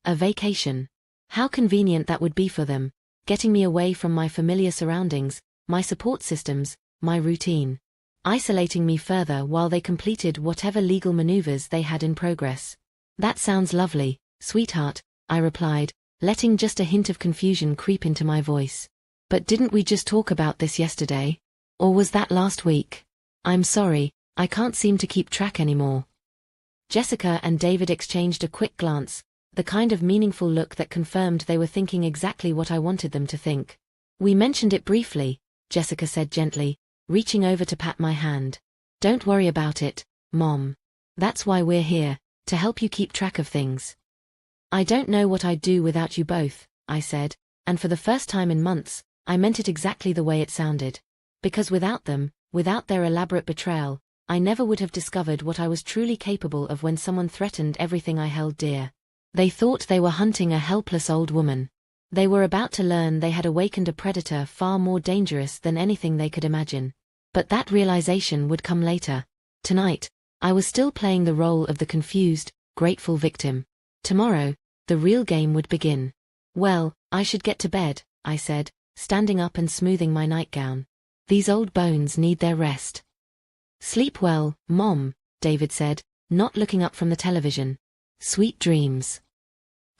A vacation. How convenient that would be for them, getting me away from my familiar surroundings, my support systems, my routine. Isolating me further while they completed whatever legal maneuvers they had in progress." "That sounds lovely, sweetheart," I replied, letting just a hint of confusion creep into my voice. "But didn't we just talk about this yesterday? Or was that last week? I'm sorry, I can't seem to keep track anymore." Jessica and David exchanged a quick glance, the kind of meaningful look that confirmed they were thinking exactly what I wanted them to think. "We mentioned it briefly," Jessica said gently, reaching over to pat my hand. "Don't worry about it, Mom. That's why we're here, to help you keep track of things." "I don't know what I'd do without you both," I said, and for the first time in months, I meant it exactly the way it sounded. Because without them, without their elaborate betrayal, I never would have discovered what I was truly capable of when someone threatened everything I held dear. They thought they were hunting a helpless old woman. They were about to learn they had awakened a predator far more dangerous than anything they could imagine. But that realization would come later. Tonight, I was still playing the role of the confused, grateful victim. Tomorrow, the real game would begin. "Well, I should get to bed," I said, standing up and smoothing my nightgown. "These old bones need their rest." "Sleep well, Mom," David said, not looking up from the television. "Sweet dreams."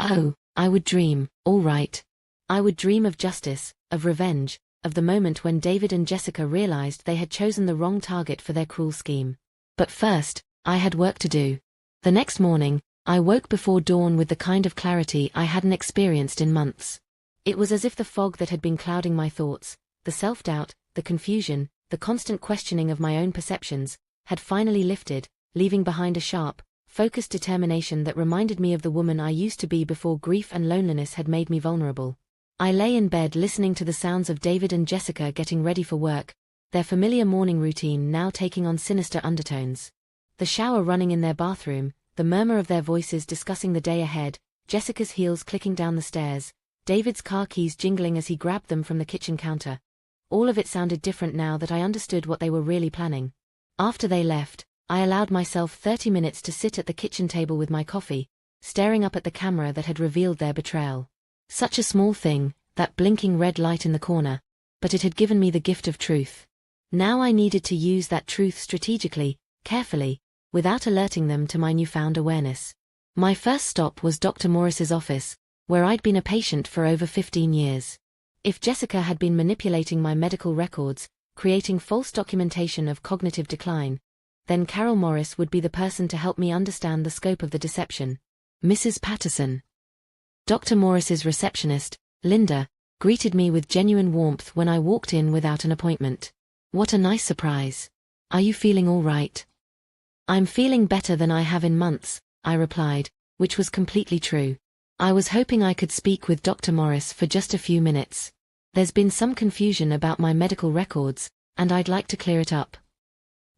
Oh, I would dream, all right. I would dream of justice, of revenge, of the moment when David and Jessica realized they had chosen the wrong target for their cruel scheme. But first, I had work to do. The next morning, I woke before dawn with the kind of clarity I hadn't experienced in months. It was as if the fog that had been clouding my thoughts, the self-doubt, the confusion, the constant questioning of my own perceptions, had finally lifted, leaving behind a sharp, focused determination that reminded me of the woman I used to be before grief and loneliness had made me vulnerable. I lay in bed listening to the sounds of David and Jessica getting ready for work, their familiar morning routine now taking on sinister undertones. The shower running in their bathroom, the murmur of their voices discussing the day ahead, Jessica's heels clicking down the stairs, David's car keys jingling as he grabbed them from the kitchen counter. All of it sounded different now that I understood what they were really planning. After they left, I allowed myself 30 minutes to sit at the kitchen table with my coffee, staring up at the camera that had revealed their betrayal. Such a small thing, that blinking red light in the corner, but it had given me the gift of truth. Now I needed to use that truth strategically, carefully, without alerting them to my newfound awareness. My first stop was Dr. Morris's office, where I'd been a patient for over 15 years. If Jessica had been manipulating my medical records, creating false documentation of cognitive decline, then Carol Morris would be the person to help me understand the scope of the deception. Mrs. Patterson. Dr. Morris's receptionist, Linda, greeted me with genuine warmth when I walked in without an appointment. What a nice surprise. Are you feeling all right? I'm feeling better than I have in months, I replied, which was completely true. I was hoping I could speak with Dr. Morris for just a few minutes. There's been some confusion about my medical records, and I'd like to clear it up.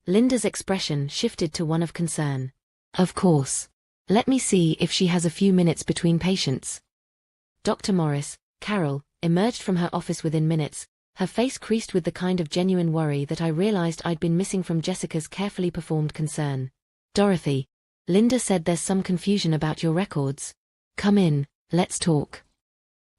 Linda's expression shifted to one of concern. Of course. Let me see if she has a few minutes between patients. Dr. Morris, Carol, emerged from her office within minutes, her face creased with the kind of genuine worry that I realized I'd been missing from Jessica's carefully performed concern. Dorothy, Linda said there's some confusion about your records. Come in, let's talk.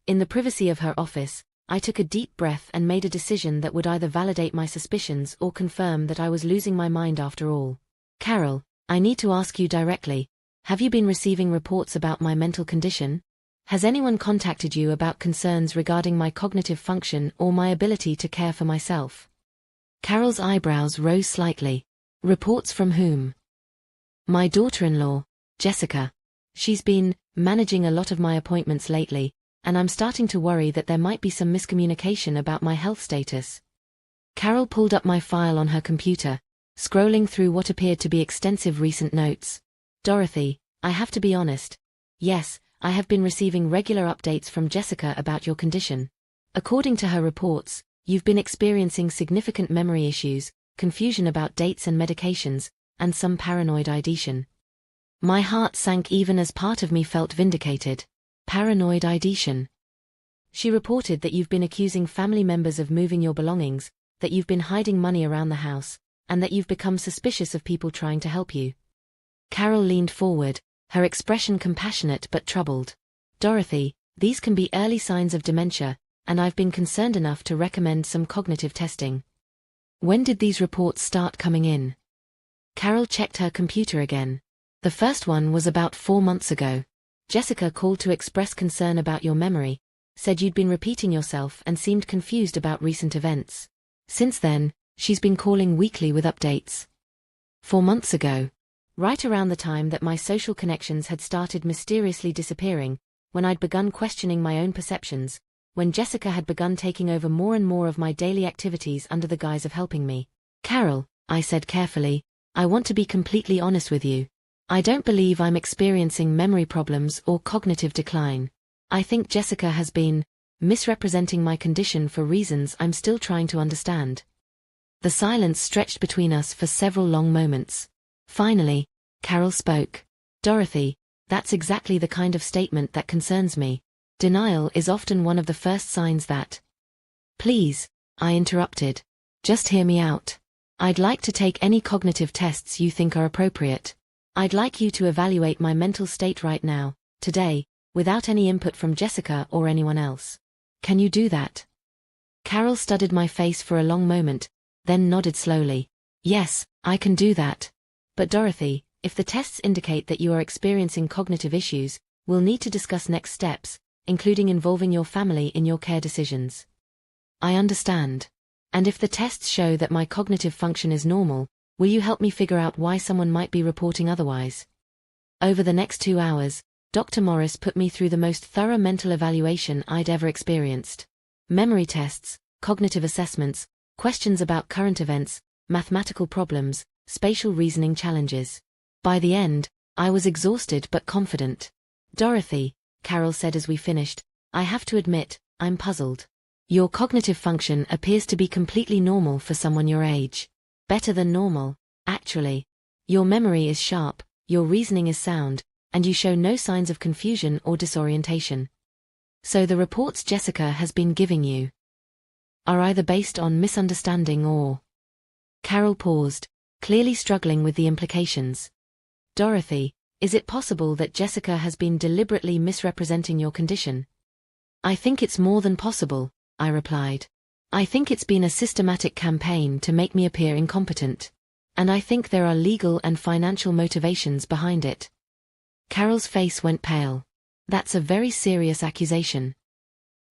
In the privacy of her office, I took a deep breath and made a decision that would either validate my suspicions or confirm that I was losing my mind after all. Carol, I need to ask you directly, have you been receiving reports about my mental condition? Has anyone contacted you about concerns regarding my cognitive function or my ability to care for myself? Carol's eyebrows rose slightly. Reports from whom? My daughter-in-law, Jessica. She's been managing a lot of my appointments lately, and I'm starting to worry that there might be some miscommunication about my health status. Carol pulled up my file on her computer, scrolling through what appeared to be extensive recent notes. Dorothy, I have to be honest. Yes, I have been receiving regular updates from Jessica about your condition. According to her reports, you've been experiencing significant memory issues, confusion about dates and medications, and some paranoid ideation. My heart sank even as part of me felt vindicated. Paranoid ideation. She reported that you've been accusing family members of moving your belongings, that you've been hiding money around the house, and that you've become suspicious of people trying to help you. Carol leaned forward, her expression compassionate but troubled. Dorothy, these can be early signs of dementia, and I've been concerned enough to recommend some cognitive testing. When did these reports start coming in? Carol checked her computer again. The first one was about 4 months ago. Jessica called to express concern about your memory, said you'd been repeating yourself and seemed confused about recent events. Since then, she's been calling weekly with updates. 4 months ago. Right around the time that my social connections had started mysteriously disappearing, when I'd begun questioning my own perceptions, when Jessica had begun taking over more and more of my daily activities under the guise of helping me. Carol, I said carefully, I want to be completely honest with you. I don't believe I'm experiencing memory problems or cognitive decline. I think Jessica has been misrepresenting my condition for reasons I'm still trying to understand. The silence stretched between us for several long moments. Finally, Carol spoke. Dorothy, that's exactly the kind of statement that concerns me. Denial is often one of the first signs that... Please, I interrupted. Just hear me out. I'd like to take any cognitive tests you think are appropriate. I'd like you to evaluate my mental state right now, today, without any input from Jessica or anyone else. Can you do that? Carol studied my face for a long moment, then nodded slowly. Yes, I can do that. But Dorothy, if the tests indicate that you are experiencing cognitive issues, we'll need to discuss next steps, including involving your family in your care decisions. I understand. And if the tests show that my cognitive function is normal, will you help me figure out why someone might be reporting otherwise? Over the next 2 hours, Dr. Morris put me through the most thorough mental evaluation I'd ever experienced. Memory tests, cognitive assessments, questions about current events, mathematical problems, spatial reasoning challenges. By the end, I was exhausted but confident. Dorothy, Carol said as we finished, I have to admit, I'm puzzled. Your cognitive function appears to be completely normal for someone your age. Better than normal, actually. Your memory is sharp, your reasoning is sound, and you show no signs of confusion or disorientation. So the reports Jessica has been giving you are either based on misunderstanding or... Carol paused, clearly struggling with the implications. Dorothy, is it possible that Jessica has been deliberately misrepresenting your condition? I think it's more than possible, I replied. I think it's been a systematic campaign to make me appear incompetent. And I think there are legal and financial motivations behind it. Carol's face went pale. That's a very serious accusation.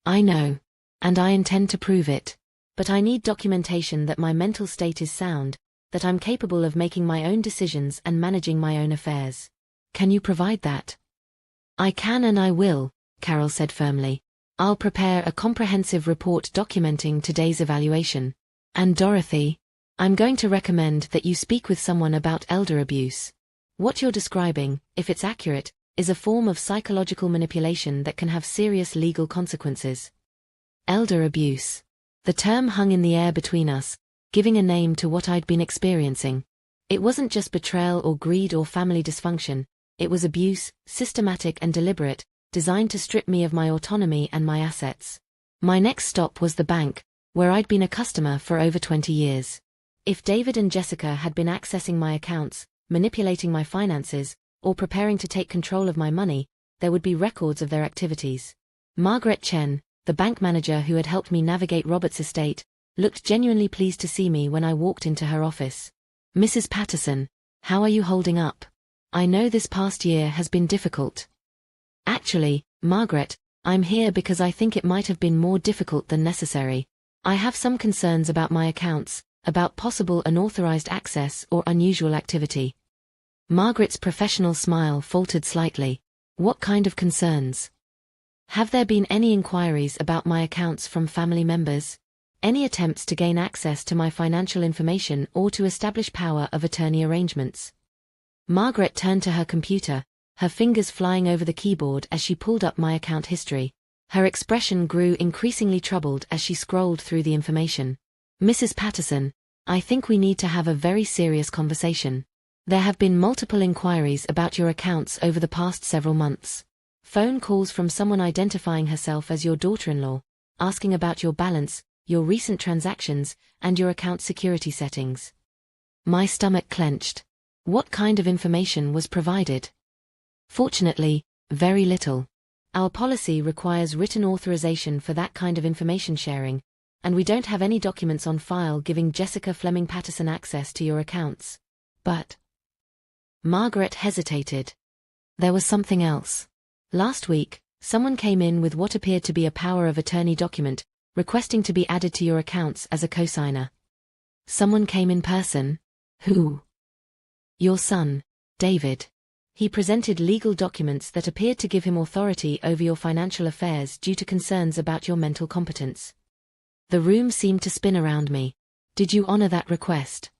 I know. And I intend to prove it. But I need documentation that my mental state is sound, that I'm capable of making my own decisions and managing my own affairs. Can you provide that? I can and I will, Carol said firmly. I'll prepare a comprehensive report documenting today's evaluation. And Dorothy, I'm going to recommend that you speak with someone about elder abuse. What you're describing, if it's accurate, is a form of psychological manipulation that can have serious legal consequences. Elder abuse. The term hung in the air between us, giving a name to what I'd been experiencing. It wasn't just betrayal or greed or family dysfunction, it was abuse, systematic and deliberate, designed to strip me of my autonomy and my assets. My next stop was the bank, where I'd been a customer for over 20 years. If David and Jessica had been accessing my accounts, manipulating my finances, or preparing to take control of my money, there would be records of their activities. Margaret Chen, the bank manager who had helped me navigate Robert's estate, looked genuinely pleased to see me when I walked into her office. Mrs. Patterson, how are you holding up? I know this past year has been difficult. Actually, Margaret, I'm here because I think it might have been more difficult than necessary. I have some concerns about my accounts, about possible unauthorized access or unusual activity. Margaret's professional smile faltered slightly. What kind of concerns? Have there been any inquiries about my accounts from family members? Any attempts to gain access to my financial information or to establish power of attorney arrangements? Margaret turned to her computer, her fingers flying over the keyboard as she pulled up my account history. Her expression grew increasingly troubled as she scrolled through the information. Mrs. Patterson, I think we need to have a very serious conversation. There have been multiple inquiries about your accounts over the past several months. Phone calls from someone identifying herself as your daughter-in-law, asking about your balance, your recent transactions, and your account security settings. My stomach clenched. What kind of information was provided? Fortunately, very little. Our policy requires written authorization for that kind of information sharing, and we don't have any documents on file giving Jessica Fleming Patterson access to your accounts. But Margaret hesitated. There was something else. Last week, someone came in with what appeared to be a power of attorney document, requesting to be added to your accounts as a cosigner. Someone came in person? Who? Your son, David. He presented legal documents that appeared to give him authority over your financial affairs due to concerns about your mental competence. The room seemed to spin around me. Did you honor that request?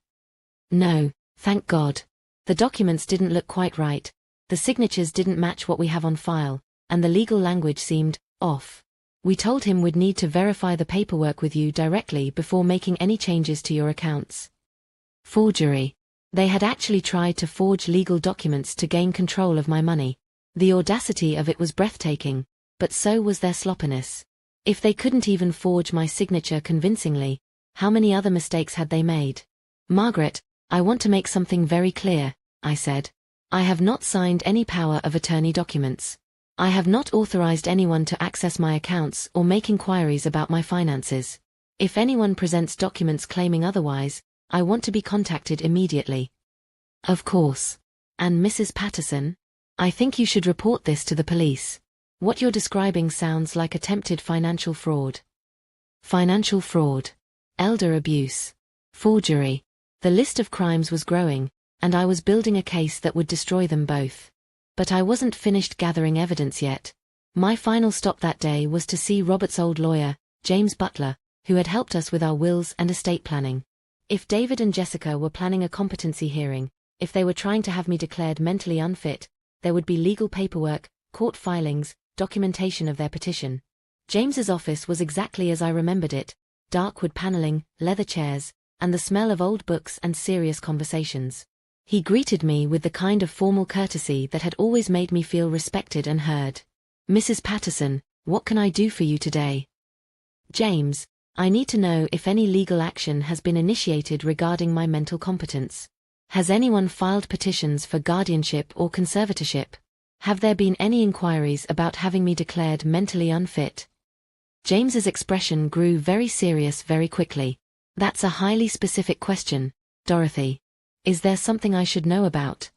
No, thank God. The documents didn't look quite right, the signatures didn't match what we have on file, and the legal language seemed off. We told him we'd need to verify the paperwork with you directly before making any changes to your accounts. Forgery. They had actually tried to forge legal documents to gain control of my money. The audacity of it was breathtaking, but so was their sloppiness. If they couldn't even forge my signature convincingly, how many other mistakes had they made? Margaret, I want to make something very clear, I said. I have not signed any power of attorney documents. I have not authorized anyone to access my accounts or make inquiries about my finances. If anyone presents documents claiming otherwise, I want to be contacted immediately. Of course. And Mrs. Patterson? I think you should report this to the police. What you're describing sounds like attempted financial fraud. Financial fraud. Elder abuse. Forgery. The list of crimes was growing, and I was building a case that would destroy them both. But I wasn't finished gathering evidence yet. My final stop that day was to see Robert's old lawyer, James Butler, who had helped us with our wills and estate planning. If David and Jessica were planning a competency hearing, if they were trying to have me declared mentally unfit, there would be legal paperwork, court filings, documentation of their petition. James's office was exactly as I remembered it, dark wood paneling, leather chairs, and the smell of old books and serious conversations. He greeted me with the kind of formal courtesy that had always made me feel respected and heard. Mrs. Patterson, what can I do for you today? James, I need to know if any legal action has been initiated regarding my mental competence. Has anyone filed petitions for guardianship or conservatorship? Have there been any inquiries about having me declared mentally unfit? James's expression grew very serious very quickly. That's a highly specific question, Dorothy. Is there something I should know about?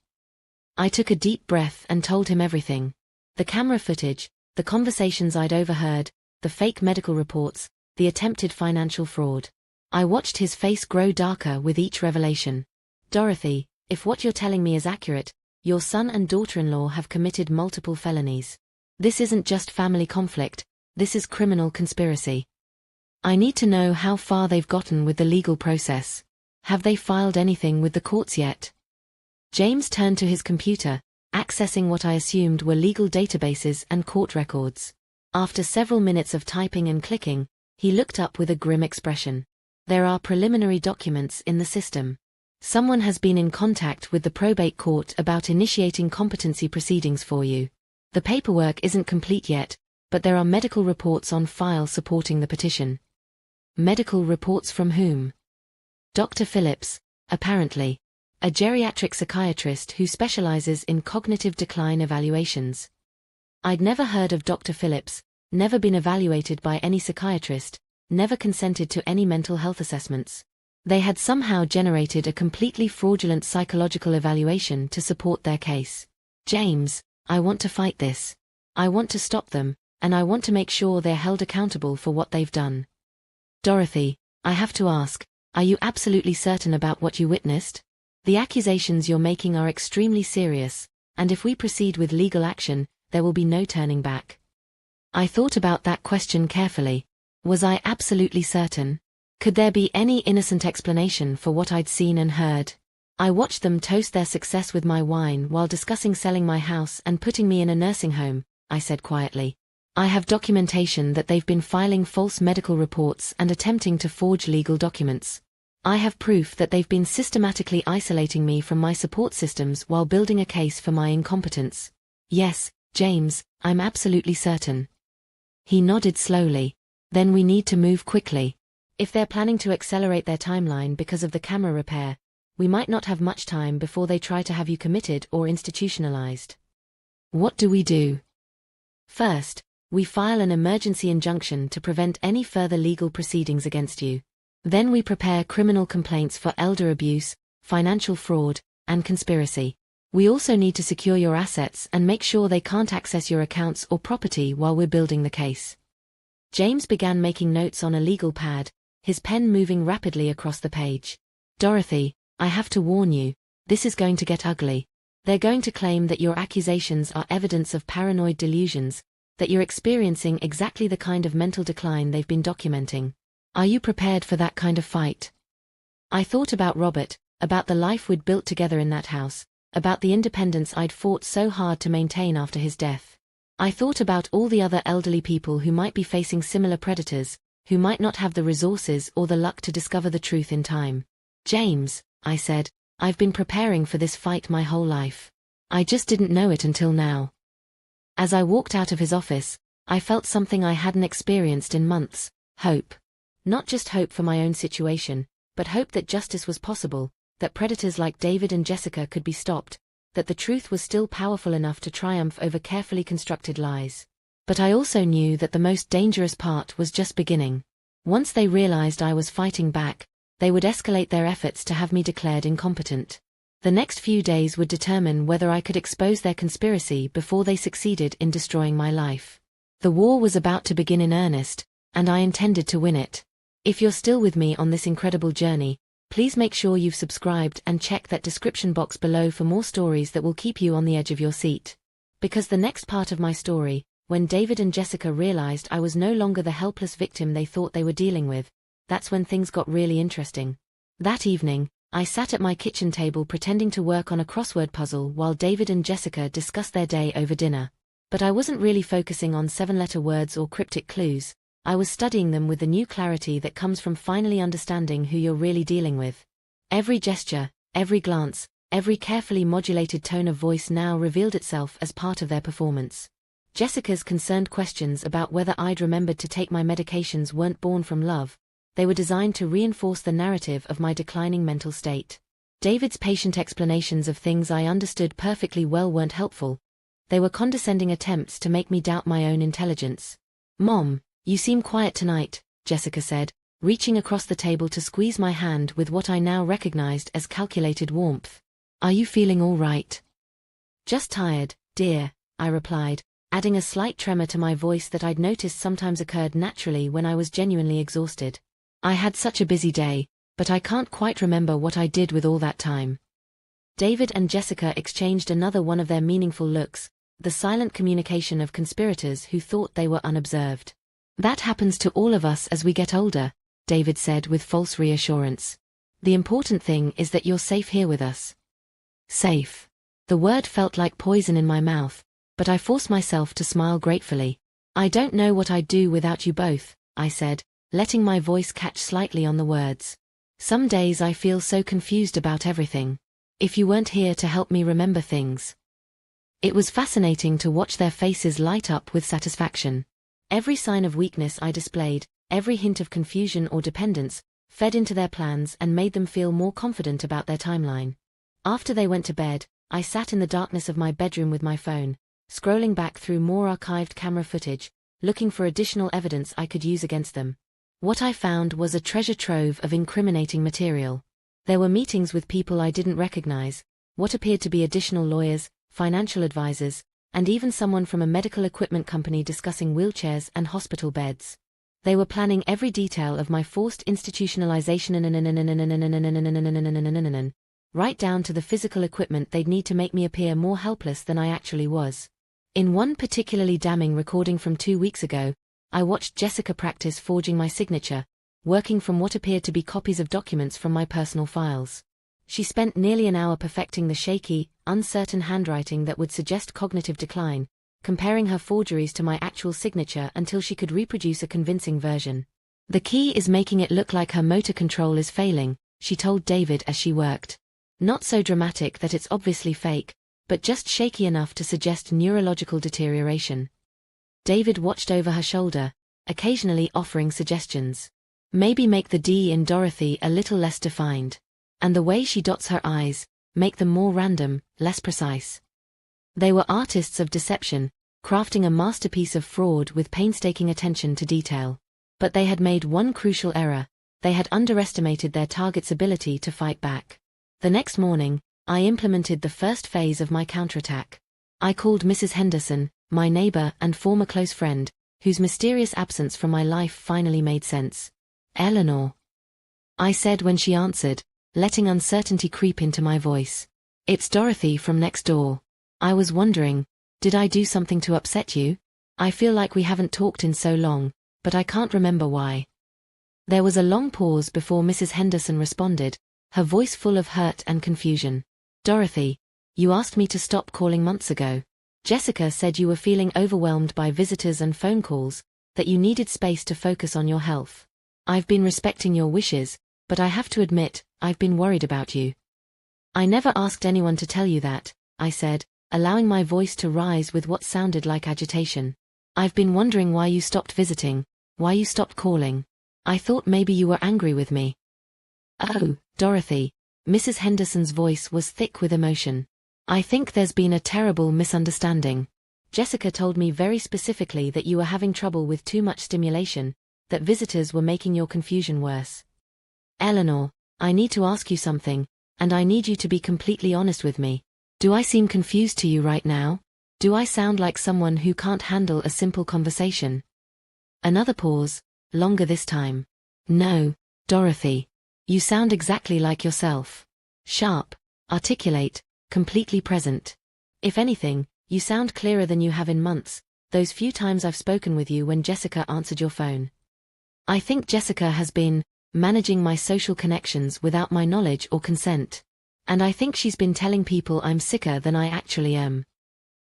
I took a deep breath and told him everything. The camera footage, the conversations I'd overheard, the fake medical reports, the attempted financial fraud. I watched his face grow darker with each revelation. Dorothy, if what you're telling me is accurate, your son and daughter-in-law have committed multiple felonies. This isn't just family conflict, this is criminal conspiracy. I need to know how far they've gotten with the legal process. Have they filed anything with the courts yet? James turned to his computer, accessing what I assumed were legal databases and court records. After several minutes of typing and clicking, he looked up with a grim expression. There are preliminary documents in the system. Someone has been in contact with the probate court about initiating competency proceedings for you. The paperwork isn't complete yet, but there are medical reports on file supporting the petition. Medical reports from whom? Dr. Phillips, apparently. A geriatric psychiatrist who specializes in cognitive decline evaluations. I'd never heard of Dr. Phillips, never been evaluated by any psychiatrist, never consented to any mental health assessments. They had somehow generated a completely fraudulent psychological evaluation to support their case. James, I want to fight this. I want to stop them, and I want to make sure they're held accountable for what they've done. Dorothy, I have to ask, are you absolutely certain about what you witnessed? The accusations you're making are extremely serious, and if we proceed with legal action, there will be no turning back. I thought about that question carefully. Was I absolutely certain? Could there be any innocent explanation for what I'd seen and heard? I watched them toast their success with my wine while discussing selling my house and putting me in a nursing home, I said quietly. I have documentation that they've been filing false medical reports and attempting to forge legal documents. I have proof that they've been systematically isolating me from my support systems while building a case for my incompetence. Yes, James, I'm absolutely certain. He nodded slowly. Then we need to move quickly. If they're planning to accelerate their timeline because of the camera repair, we might not have much time before they try to have you committed or institutionalized. What do we do? First, we file an emergency injunction to prevent any further legal proceedings against you. Then we prepare criminal complaints for elder abuse, financial fraud, and conspiracy. We also need to secure your assets and make sure they can't access your accounts or property while we're building the case. James began making notes on a legal pad, his pen moving rapidly across the page. Dorothy, I have to warn you, this is going to get ugly. They're going to claim that your accusations are evidence of paranoid delusions, that you're experiencing exactly the kind of mental decline they've been documenting. Are you prepared for that kind of fight? I thought about Robert, about the life we'd built together in that house, about the independence I'd fought so hard to maintain after his death. I thought about all the other elderly people who might be facing similar predators, who might not have the resources or the luck to discover the truth in time. James, I said, I've been preparing for this fight my whole life. I just didn't know it until now. As I walked out of his office, I felt something I hadn't experienced in months, hope. Not just hope for my own situation, but hope that justice was possible, that predators like David and Jessica could be stopped, that the truth was still powerful enough to triumph over carefully constructed lies. But I also knew that the most dangerous part was just beginning. Once they realized I was fighting back, they would escalate their efforts to have me declared incompetent. The next few days would determine whether I could expose their conspiracy before they succeeded in destroying my life. The war was about to begin in earnest, and I intended to win it. If you're still with me on this incredible journey, please make sure you've subscribed and check that description box below for more stories that will keep you on the edge of your seat. Because the next part of my story, when David and Jessica realized I was no longer the helpless victim they thought they were dealing with, that's when things got really interesting. That evening, I sat at my kitchen table pretending to work on a crossword puzzle while David and Jessica discussed their day over dinner. But I wasn't really focusing on 7-letter words or cryptic clues. I was studying them with the new clarity that comes from finally understanding who you're really dealing with. Every gesture, every glance, every carefully modulated tone of voice now revealed itself as part of their performance. Jessica's concerned questions about whether I'd remembered to take my medications weren't born from love. They were designed to reinforce the narrative of my declining mental state. David's patient explanations of things I understood perfectly well weren't helpful. They were condescending attempts to make me doubt my own intelligence. "Mom, you seem quiet tonight," Jessica said, reaching across the table to squeeze my hand with what I now recognized as calculated warmth. "Are you feeling all right?" "Just tired, dear," I replied, adding a slight tremor to my voice that I'd noticed sometimes occurred naturally when I was genuinely exhausted. I had such a busy day, but I can't quite remember what I did with all that time. David and Jessica exchanged another one of their meaningful looks, the silent communication of conspirators who thought they were unobserved. That happens to all of us as we get older, David said with false reassurance. The important thing is that you're safe here with us. Safe. The word felt like poison in my mouth, but I forced myself to smile gratefully. I don't know what I'd do without you both, I said, letting my voice catch slightly on the words. Some days I feel so confused about everything. If you weren't here to help me remember things. It was fascinating to watch their faces light up with satisfaction. Every sign of weakness I displayed, every hint of confusion or dependence, fed into their plans and made them feel more confident about their timeline. After they went to bed, I sat in the darkness of my bedroom with my phone, scrolling back through more archived camera footage, looking for additional evidence I could use against them. What I found was a treasure trove of incriminating material. There were meetings with people I didn't recognize, what appeared to be additional lawyers, financial advisors, and even someone from a medical equipment company discussing wheelchairs and hospital beds. They were planning every detail of my forced institutionalization right down to the physical equipment they'd need to make me appear more helpless than I actually was. In one particularly damning recording from 2 weeks ago, I watched Jessica practice forging my signature, working from what appeared to be copies of documents from my personal files. She spent nearly an hour perfecting the shaky, uncertain handwriting that would suggest cognitive decline, comparing her forgeries to my actual signature until she could reproduce a convincing version. The key is making it look like her motor control is failing, she told David as she worked. Not so dramatic that it's obviously fake, but just shaky enough to suggest neurological deterioration. David watched over her shoulder, occasionally offering suggestions. Maybe make the D in Dorothy a little less defined. And the way she dots her I's, make them more random, less precise. They were artists of deception, crafting a masterpiece of fraud with painstaking attention to detail. But they had made one crucial error: they had underestimated their target's ability to fight back. The next morning, I implemented the first phase of my counterattack. I called Mrs. Henderson, my neighbor and former close friend, whose mysterious absence from my life finally made sense. "Eleanor," I said when she answered, letting uncertainty creep into my voice. "It's Dorothy from next door. I was wondering, did I do something to upset you? I feel like we haven't talked in so long, but I can't remember why." There was a long pause before Mrs. Henderson responded, her voice full of hurt and confusion. "Dorothy, you asked me to stop calling months ago. Jessica said you were feeling overwhelmed by visitors and phone calls, that you needed space to focus on your health. I've been respecting your wishes, but I have to admit, I've been worried about you." "I never asked anyone to tell you that," I said, allowing my voice to rise with what sounded like agitation. "I've been wondering why you stopped visiting, why you stopped calling. I thought maybe you were angry with me." "Oh, Dorothy," Mrs. Henderson's voice was thick with emotion. "I think there's been a terrible misunderstanding. Jessica told me very specifically that you were having trouble with too much stimulation, that visitors were making your confusion worse. Eleanor, I need to ask you something, and I need you to be completely honest with me. Do I seem confused to you right now? Do I sound like someone who can't handle a simple conversation?" Another pause, longer this time. "No, Dorothy. You sound exactly like yourself. Sharp, articulate, completely present. If anything, you sound clearer than you have in months, those few times I've spoken with you when Jessica answered your phone. I think Jessica has been managing my social connections without my knowledge or consent. And I think she's been telling people I'm sicker than I actually am."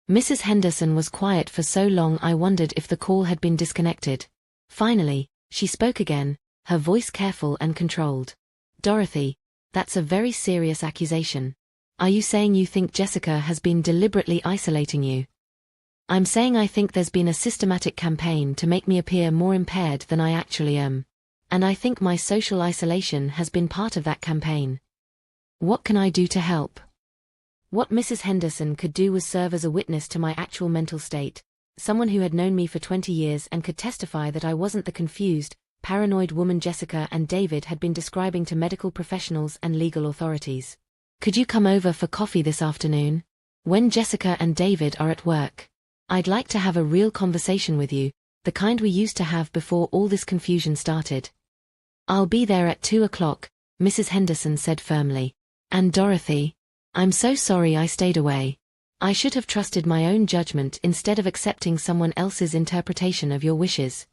Mrs. Henderson was quiet for so long I wondered if the call had been disconnected. Finally, she spoke again, her voice careful and controlled. "Dorothy, that's a very serious accusation. Are you saying you think Jessica has been deliberately isolating you?" "I'm saying I think there's been a systematic campaign to make me appear more impaired than I actually am. And I think my social isolation has been part of that campaign. What can I do to help?" What Mrs. Henderson could do was serve as a witness to my actual mental state, someone who had known me for 20 years and could testify that I wasn't the confused, paranoid woman Jessica and David had been describing to medical professionals and legal authorities. "Could you come over for coffee this afternoon? When Jessica and David are at work?" I'd like to have a real conversation with you, the kind we used to have before all this confusion started. I'll be there at 2 o'clock, Mrs. Henderson said firmly. And Dorothy, I'm so sorry I stayed away. I should have trusted my own judgment instead of accepting someone else's interpretation of your wishes.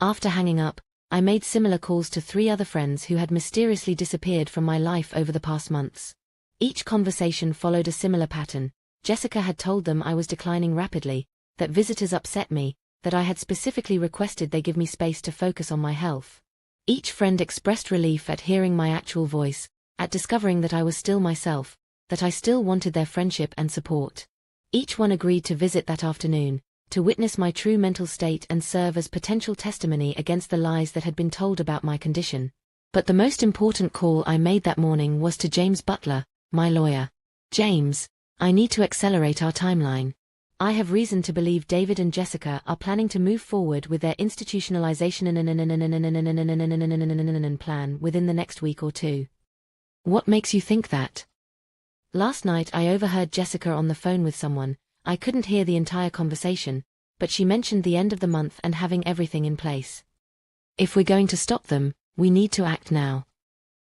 After hanging up, I made similar calls to 3 other friends who had mysteriously disappeared from my life over the past months. Each conversation followed a similar pattern. Jessica had told them I was declining rapidly, that visitors upset me, that I had specifically requested they give me space to focus on my health. Each friend expressed relief at hearing my actual voice, at discovering that I was still myself, that I still wanted their friendship and support. Each one agreed to visit that afternoon, to witness my true mental state and serve as potential testimony against the lies that had been told about my condition. But the most important call I made that morning was to James Butler, my lawyer. James, I need to accelerate our timeline. I have reason to believe David and Jessica are planning to move forward with their institutionalization plan within the next week or 2. What makes you think that? Last night I overheard Jessica on the phone with someone. I couldn't hear the entire conversation, but she mentioned the end of the month and having everything in place. If we're going to stop them, we need to act now.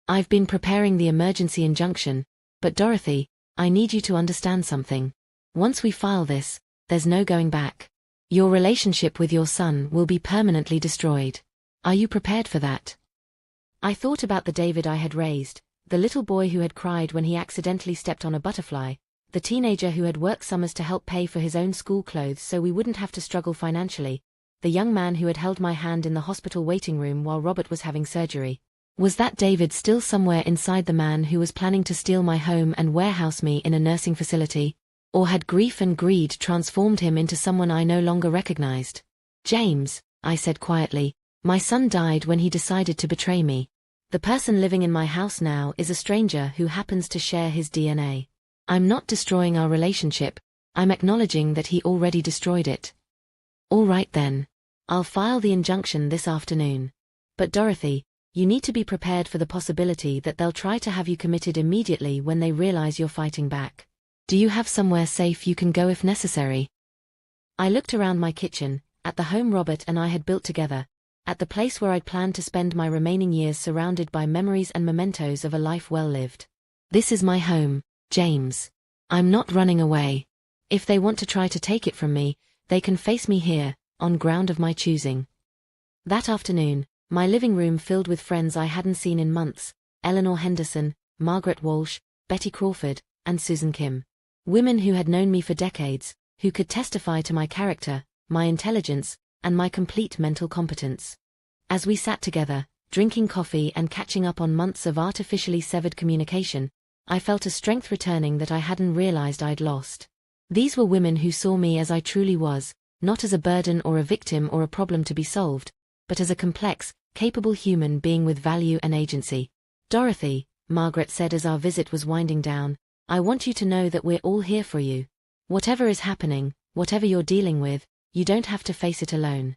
I've been preparing the emergency injunction, but Dorothy, I need you to understand something. Once we file this, there's no going back. Your relationship with your son will be permanently destroyed. Are you prepared for that? I thought about the David I had raised, the little boy who had cried when he accidentally stepped on a butterfly, the teenager who had worked summers to help pay for his own school clothes so we wouldn't have to struggle financially, the young man who had held my hand in the hospital waiting room while Robert was having surgery. Was that David still somewhere inside the man who was planning to steal my home and warehouse me in a nursing facility? Or had grief and greed transformed him into someone I no longer recognized? James, I said quietly, my son died when he decided to betray me. The person living in my house now is a stranger who happens to share his DNA. I'm not destroying our relationship, I'm acknowledging that he already destroyed it. All right then. I'll file the injunction this afternoon. But Dorothy, you need to be prepared for the possibility that they'll try to have you committed immediately when they realize you're fighting back. Do you have somewhere safe you can go if necessary? I looked around my kitchen, at the home Robert and I had built together, at the place where I'd planned to spend my remaining years surrounded by memories and mementos of a life well lived. This is my home, James. I'm not running away. If they want to try to take it from me, they can face me here, on ground of my choosing. That afternoon, my living room filled with friends I hadn't seen in months, Eleanor Henderson, Margaret Walsh, Betty Crawford, and Susan Kim. Women who had known me for decades, who could testify to my character, my intelligence, and my complete mental competence. As we sat together, drinking coffee and catching up on months of artificially severed communication, I felt a strength returning that I hadn't realized I'd lost. These were women who saw me as I truly was, not as a burden or a victim or a problem to be solved, but as a complex, capable human being with value and agency. Dorothy, Margaret said as our visit was winding down, I want you to know that we're all here for you. Whatever is happening, whatever you're dealing with, you don't have to face it alone.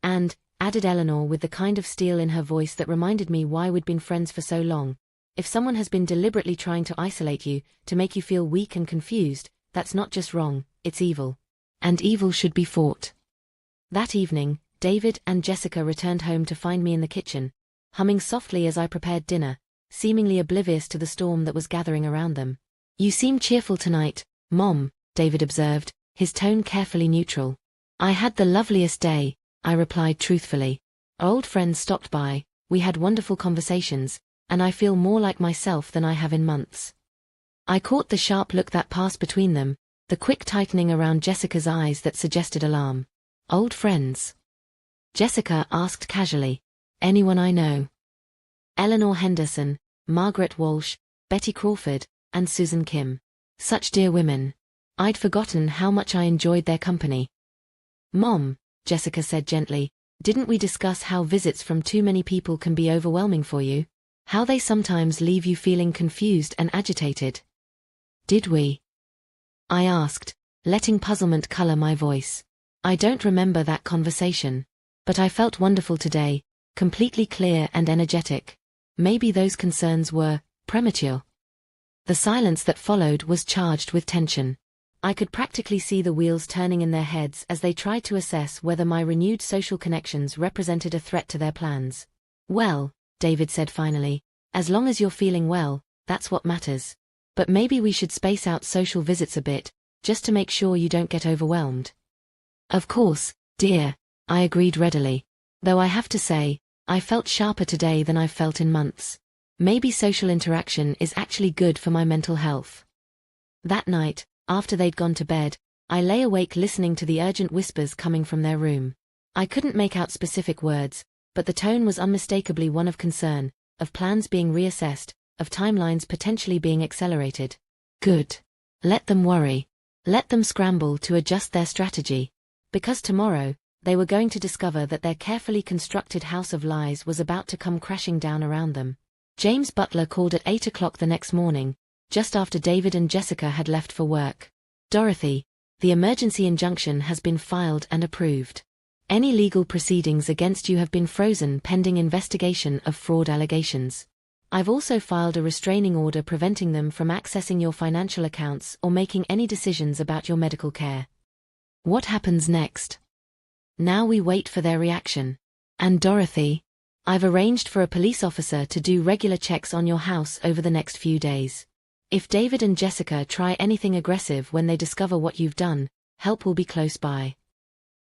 And, added Eleanor with the kind of steel in her voice that reminded me why we'd been friends for so long, if someone has been deliberately trying to isolate you, to make you feel weak and confused, that's not just wrong, it's evil. And evil should be fought. That evening, David and Jessica returned home to find me in the kitchen, humming softly as I prepared dinner, seemingly oblivious to the storm that was gathering around them. You seem cheerful tonight, Mom, David observed, his tone carefully neutral. I had the loveliest day, I replied truthfully. Our old friends stopped by, we had wonderful conversations, and I feel more like myself than I have in months. I caught the sharp look that passed between them, the quick tightening around Jessica's eyes that suggested alarm. Old friends? Jessica asked casually. Anyone I know? Eleanor Henderson, Margaret Walsh, Betty Crawford, and Susan Kim. Such dear women. I'd forgotten how much I enjoyed their company. Mom, Jessica said gently, didn't we discuss how visits from too many people can be overwhelming for you? How they sometimes leave you feeling confused and agitated? Did we? I asked, letting puzzlement color my voice. I don't remember that conversation. But I felt wonderful today, completely clear and energetic. Maybe those concerns were premature. The silence that followed was charged with tension. I could practically see the wheels turning in their heads as they tried to assess whether my renewed social connections represented a threat to their plans. "Well," David said finally, "as long as you're feeling well, that's what matters. But maybe we should space out social visits a bit, just to make sure you don't get overwhelmed." "Of course, dear," I agreed readily. Though I have to say, I felt sharper today than I've felt in months. Maybe social interaction is actually good for my mental health. That night, after they'd gone to bed, I lay awake listening to the urgent whispers coming from their room. I couldn't make out specific words, but the tone was unmistakably one of concern, of plans being reassessed, of timelines potentially being accelerated. Good. Let them worry. Let them scramble to adjust their strategy. Because tomorrow, they were going to discover that their carefully constructed house of lies was about to come crashing down around them. James Butler called at 8 o'clock the next morning, just after David and Jessica had left for work. "Dorothy, the emergency injunction has been filed and approved. Any legal proceedings against you have been frozen pending investigation of fraud allegations. I've also filed a restraining order preventing them from accessing your financial accounts or making any decisions about your medical care." What happens next? Now we wait for their reaction. And Dorothy, I've arranged for a police officer to do regular checks on your house over the next few days. If David and Jessica try anything aggressive when they discover what you've done, help will be close by.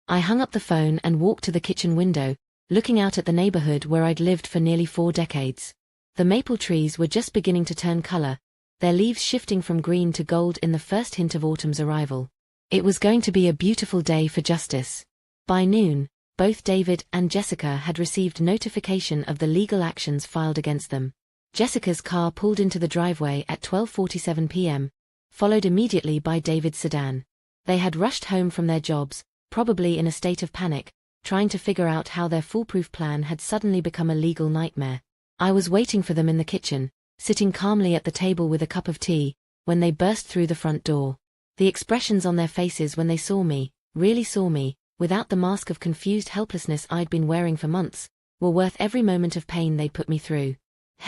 I hung up the phone and walked to the kitchen window, looking out at the neighborhood where I'd lived for nearly 4 decades. The maple trees were just beginning to turn color, their leaves shifting from green to gold in the first hint of autumn's arrival. It was going to be a beautiful day for justice. By noon, both David and Jessica had received notification of the legal actions filed against them. Jessica's car pulled into the driveway at 12:47 p.m., followed immediately by David's sedan. They had rushed home from their jobs, probably in a state of panic, trying to figure out how their foolproof plan had suddenly become a legal nightmare. I was waiting for them in the kitchen, sitting calmly at the table with a cup of tea, when they burst through the front door. The expressions on their faces when they saw me, really saw me, without the mask of confused helplessness I'd been wearing for months, were worth every moment of pain they put me through.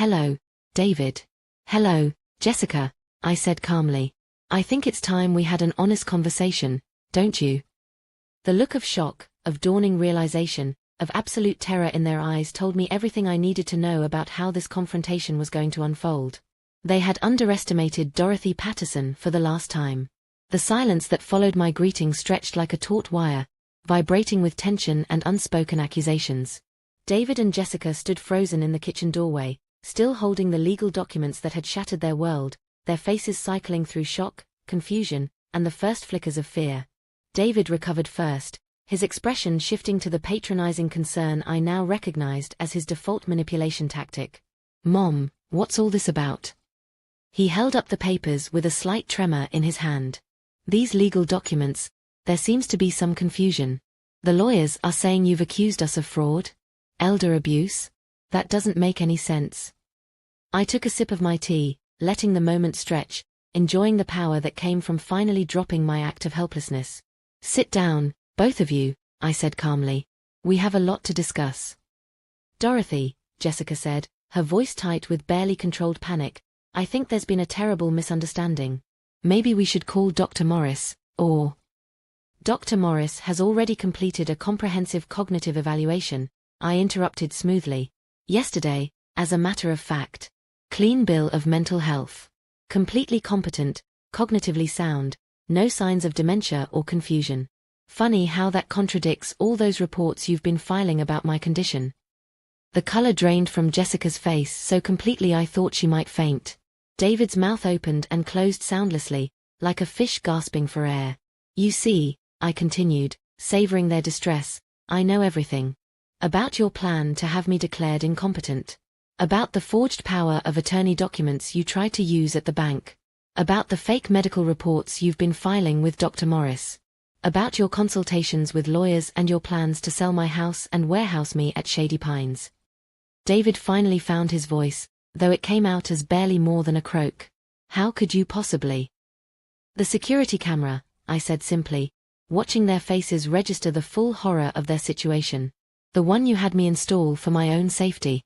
"Hello, David." "Hello, Jessica," I said calmly. "I think it's time we had an honest conversation, don't you?" The look of shock, of dawning realization, of absolute terror in their eyes told me everything I needed to know about how this confrontation was going to unfold. They had underestimated Dorothy Patterson for the last time. The silence that followed my greeting stretched like a taut wire, vibrating with tension and unspoken accusations. David and Jessica stood frozen in the kitchen doorway, still holding the legal documents that had shattered their world, their faces cycling through shock, confusion, and the first flickers of fear. David recovered first, his expression shifting to the patronizing concern I now recognized as his default manipulation tactic. "Mom, what's all this about?" He held up the papers with a slight tremor in his hand. "These legal documents, there seems to be some confusion. The lawyers are saying you've accused us of fraud? Elder abuse? That doesn't make any sense." I took a sip of my tea, letting the moment stretch, enjoying the power that came from finally dropping my act of helplessness. "Sit down, both of you," I said calmly. "We have a lot to discuss." "Dorothy," Jessica said, her voice tight with barely controlled panic, "I think there's been a terrible misunderstanding. Maybe we should call Dr. Morris, or—" "Dr. Morris has already completed a comprehensive cognitive evaluation," I interrupted smoothly. "Yesterday, as a matter of fact. Clean bill of mental health. Completely competent, cognitively sound, no signs of dementia or confusion. Funny how that contradicts all those reports you've been filing about my condition." The color drained from Jessica's face so completely I thought she might faint. David's mouth opened and closed soundlessly, like a fish gasping for air. "You see," I continued, savoring their distress, "I know everything. About your plan to have me declared incompetent. About the forged power of attorney documents you tried to use at the bank. About the fake medical reports you've been filing with Dr. Morris. About your consultations with lawyers and your plans to sell my house and warehouse me at Shady Pines." David finally found his voice, though it came out as barely more than a croak. "How could you possibly?" "The security camera," I said simply, watching their faces register the full horror of their situation. "The one you had me install for my own safety.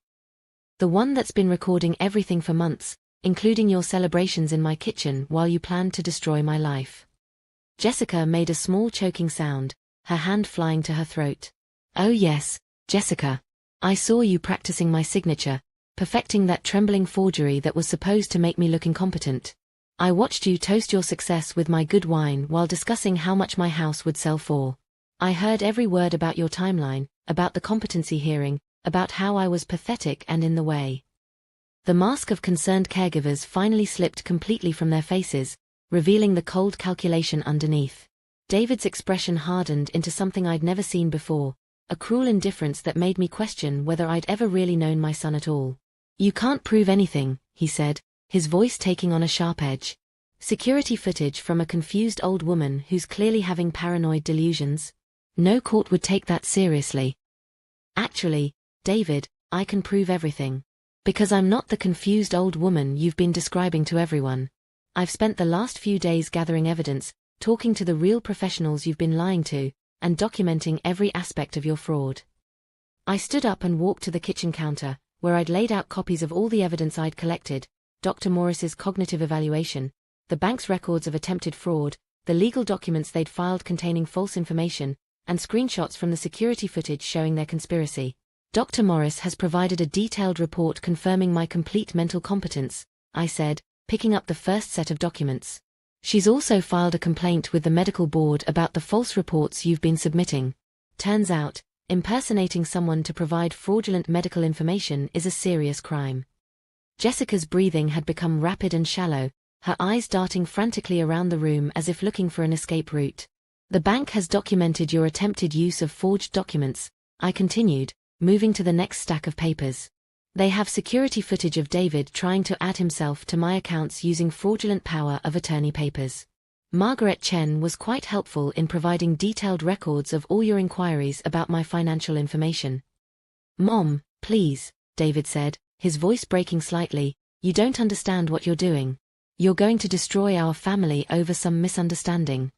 The one that's been recording everything for months, including your celebrations in my kitchen while you planned to destroy my life." Jessica made a small choking sound, her hand flying to her throat. Oh yes, Jessica. I saw you practicing my signature, perfecting that trembling forgery that was supposed to make me look incompetent. I watched you toast your success with my good wine while discussing how much my house would sell for. I heard every word about your timeline, about the competency hearing, about how I was pathetic and in the way. The mask of concerned caregivers finally slipped completely from their faces, revealing the cold calculation underneath. David's expression hardened into something I'd never seen before, a cruel indifference that made me question whether I'd ever really known my son at all. You can't prove anything, he said, his voice taking on a sharp edge. Security footage from a confused old woman who's clearly having paranoid delusions? No court would take that seriously. Actually, David, I can prove everything. Because I'm not the confused old woman you've been describing to everyone. I've spent the last few days gathering evidence, talking to the real professionals you've been lying to, and documenting every aspect of your fraud. I stood up and walked to the kitchen counter, where I'd laid out copies of all the evidence I'd collected, Dr. Morris's cognitive evaluation, the bank's records of attempted fraud, the legal documents they'd filed containing false information, and screenshots from the security footage showing their conspiracy. Dr. Morris has provided a detailed report confirming my complete mental competence, I said, picking up the first set of documents. She's also filed a complaint with the medical board about the false reports you've been submitting. Turns out, impersonating someone to provide fraudulent medical information is a serious crime. Jessica's breathing had become rapid and shallow, her eyes darting frantically around the room as if looking for an escape route. The bank has documented your attempted use of forged documents, I continued, moving to the next stack of papers. They have security footage of David trying to add himself to my accounts using fraudulent power of attorney papers. Margaret Chen was quite helpful in providing detailed records of all your inquiries about my financial information. Mom, please, David said, his voice breaking slightly, you don't understand what you're doing. You're going to destroy our family over some misunderstanding.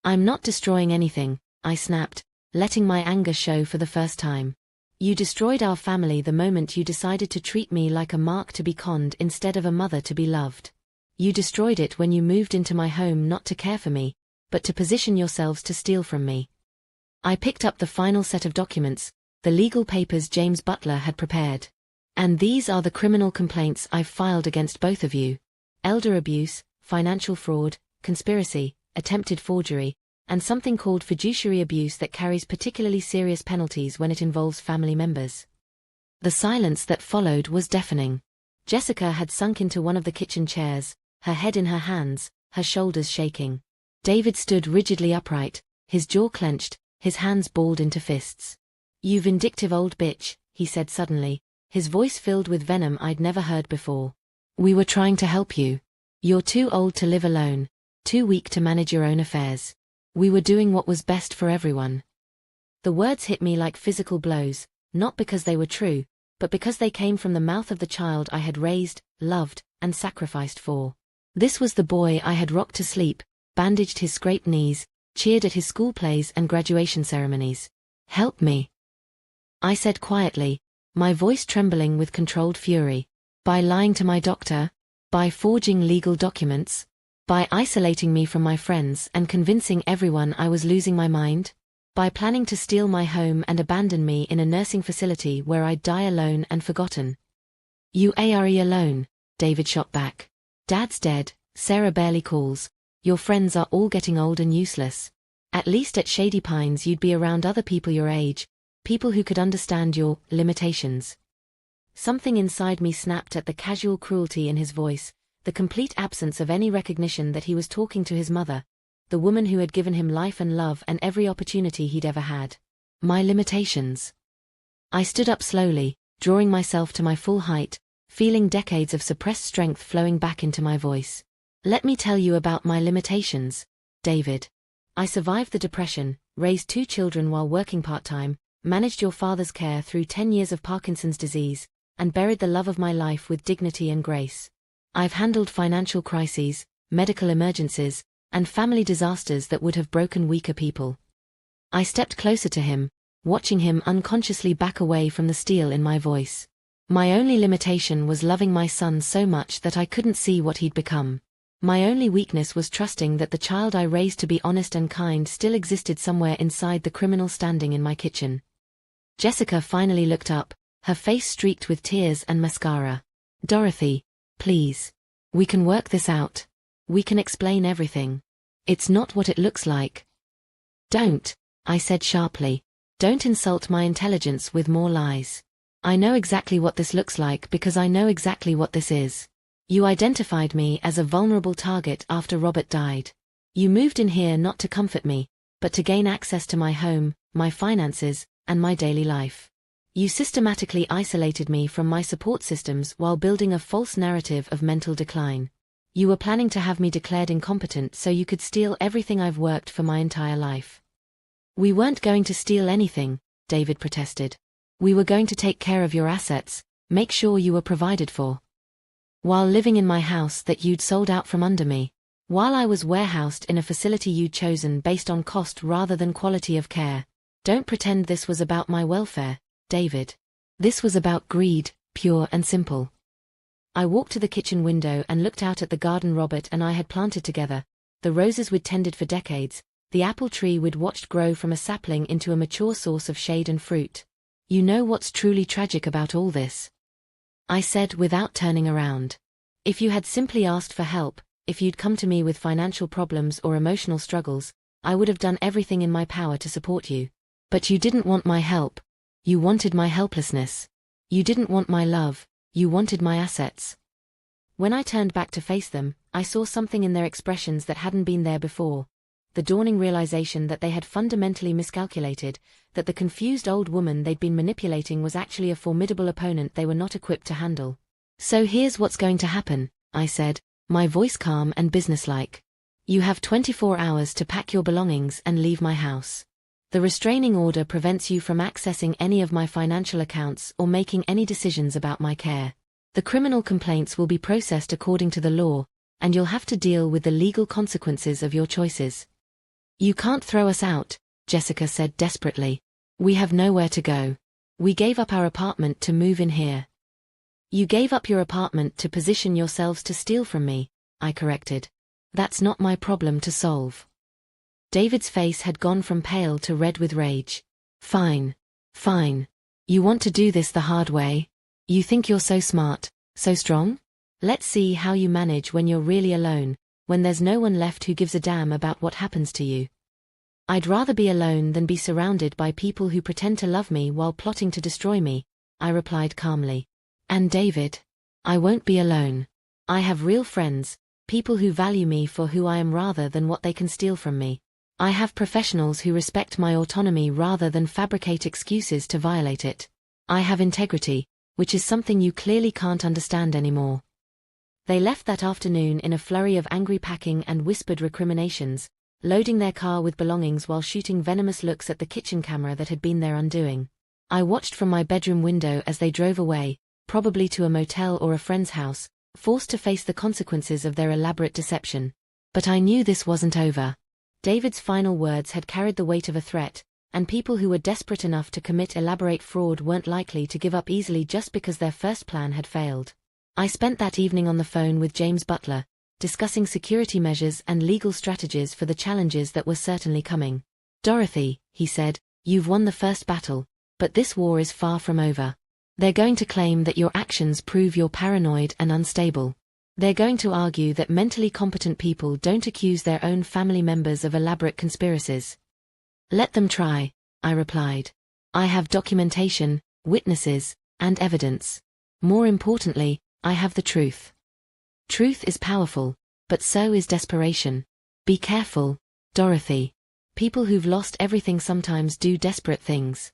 I'm not destroying anything, I snapped, letting my anger show for the first time. You destroyed our family the moment you decided to treat me like a mark to be conned instead of a mother to be loved. You destroyed it when you moved into my home not to care for me, but to position yourselves to steal from me. I picked up the final set of documents, the legal papers James Butler had prepared. And these are the criminal complaints I've filed against both of you. Elder abuse, financial fraud, conspiracy, attempted forgery, and something called fiduciary abuse that carries particularly serious penalties when it involves family members. The silence that followed was deafening. Jessica had sunk into one of the kitchen chairs, her head in her hands, her shoulders shaking. David stood rigidly upright, his jaw clenched, his hands balled into fists. You vindictive old bitch, he said suddenly, his voice filled with venom I'd never heard before. We were trying to help you. You're too old to live alone, too weak to manage your own affairs. We were doing what was best for everyone. The words hit me like physical blows, not because they were true, but because they came from the mouth of the child I had raised, loved, and sacrificed for. This was the boy I had rocked to sleep, bandaged his scraped knees, cheered at his school plays and graduation ceremonies. Help me, I said quietly, my voice trembling with controlled fury. By lying to my doctor? By forging legal documents? By isolating me from my friends and convincing everyone I was losing my mind? By planning to steal my home and abandon me in a nursing facility where I'd die alone and forgotten? You are alone, David shot back. Dad's dead, Sarah barely calls. Your friends are all getting old and useless. At least at Shady Pines you'd be around other people your age, people who could understand your limitations. Something inside me snapped at the casual cruelty in his voice, the complete absence of any recognition that he was talking to his mother, the woman who had given him life and love and every opportunity he'd ever had. My limitations. I stood up slowly, drawing myself to my full height, feeling decades of suppressed strength flowing back into my voice. Let me tell you about my limitations, David. I survived the depression, raised 2 children while working part-time, managed your father's care through 10 years of Parkinson's disease, and buried the love of my life with dignity and grace. I've handled financial crises, medical emergencies, and family disasters that would have broken weaker people. I stepped closer to him, watching him unconsciously back away from the steel in my voice. My only limitation was loving my son so much that I couldn't see what he'd become. My only weakness was trusting that the child I raised to be honest and kind still existed somewhere inside the criminal standing in my kitchen. Jessica finally looked up, her face streaked with tears and mascara. "Dorothy, please. We can work this out. We can explain everything. It's not what it looks like." "Don't," I said sharply. "Don't insult my intelligence with more lies. I know exactly what this looks like because I know exactly what this is. You identified me as a vulnerable target after Robert died. You moved in here not to comfort me, but to gain access to my home, my finances, and my daily life. You systematically isolated me from my support systems while building a false narrative of mental decline. You were planning to have me declared incompetent so you could steal everything I've worked for my entire life." "We weren't going to steal anything," David protested. "We were going to take care of your assets, make sure you were provided for. While living in my house that you'd sold out from under me. While I was warehoused in a facility you'd chosen based on cost rather than quality of care. Don't pretend this was about my welfare, David. This was about greed, pure and simple." I walked to the kitchen window and looked out at the garden Robert and I had planted together, the roses we'd tended for decades, the apple tree we'd watched grow from a sapling into a mature source of shade and fruit. "You know what's truly tragic about all this?" I said without turning around. "If you had simply asked for help, if you'd come to me with financial problems or emotional struggles, I would have done everything in my power to support you. But you didn't want my help. You wanted my helplessness. You didn't want my love, you wanted my assets." When I turned back to face them, I saw something in their expressions that hadn't been there before. The dawning realization that they had fundamentally miscalculated, that the confused old woman they'd been manipulating was actually a formidable opponent they were not equipped to handle. "So here's what's going to happen," I said, my voice calm and businesslike. "You have 24 hours to pack your belongings and leave my house. The restraining order prevents you from accessing any of my financial accounts or making any decisions about my care. The criminal complaints will be processed according to the law, and you'll have to deal with the legal consequences of your choices." "You can't throw us out," Jessica said desperately. "We have nowhere to go. We gave up our apartment to move in here." "You gave up your apartment to position yourselves to steal from me," I corrected. "That's not my problem to solve." David's face had gone from pale to red with rage. Fine. You want to do this the hard way? You think you're so smart, so strong? Let's see how you manage when you're really alone, when there's no one left who gives a damn about what happens to you." "I'd rather be alone than be surrounded by people who pretend to love me while plotting to destroy me," I replied calmly. "And David, I won't be alone. I have real friends, people who value me for who I am rather than what they can steal from me. I have professionals who respect my autonomy rather than fabricate excuses to violate it. I have integrity, which is something you clearly can't understand anymore." They left that afternoon in a flurry of angry packing and whispered recriminations, loading their car with belongings while shooting venomous looks at the kitchen camera that had been their undoing. I watched from my bedroom window as they drove away, probably to a motel or a friend's house, forced to face the consequences of their elaborate deception. But I knew this wasn't over. David's final words had carried the weight of a threat, and people who were desperate enough to commit elaborate fraud weren't likely to give up easily just because their first plan had failed. I spent that evening on the phone with James Butler, discussing security measures and legal strategies for the challenges that were certainly coming. "Dorothy," he said, "you've won the first battle, but this war is far from over. They're going to claim that your actions prove you're paranoid and unstable. They're going to argue that mentally competent people don't accuse their own family members of elaborate conspiracies." "Let them try," I replied. "I have documentation, witnesses, and evidence. More importantly, I have the truth. Truth is powerful, but so is desperation. Be careful, Dorothy. People who've lost everything sometimes do desperate things."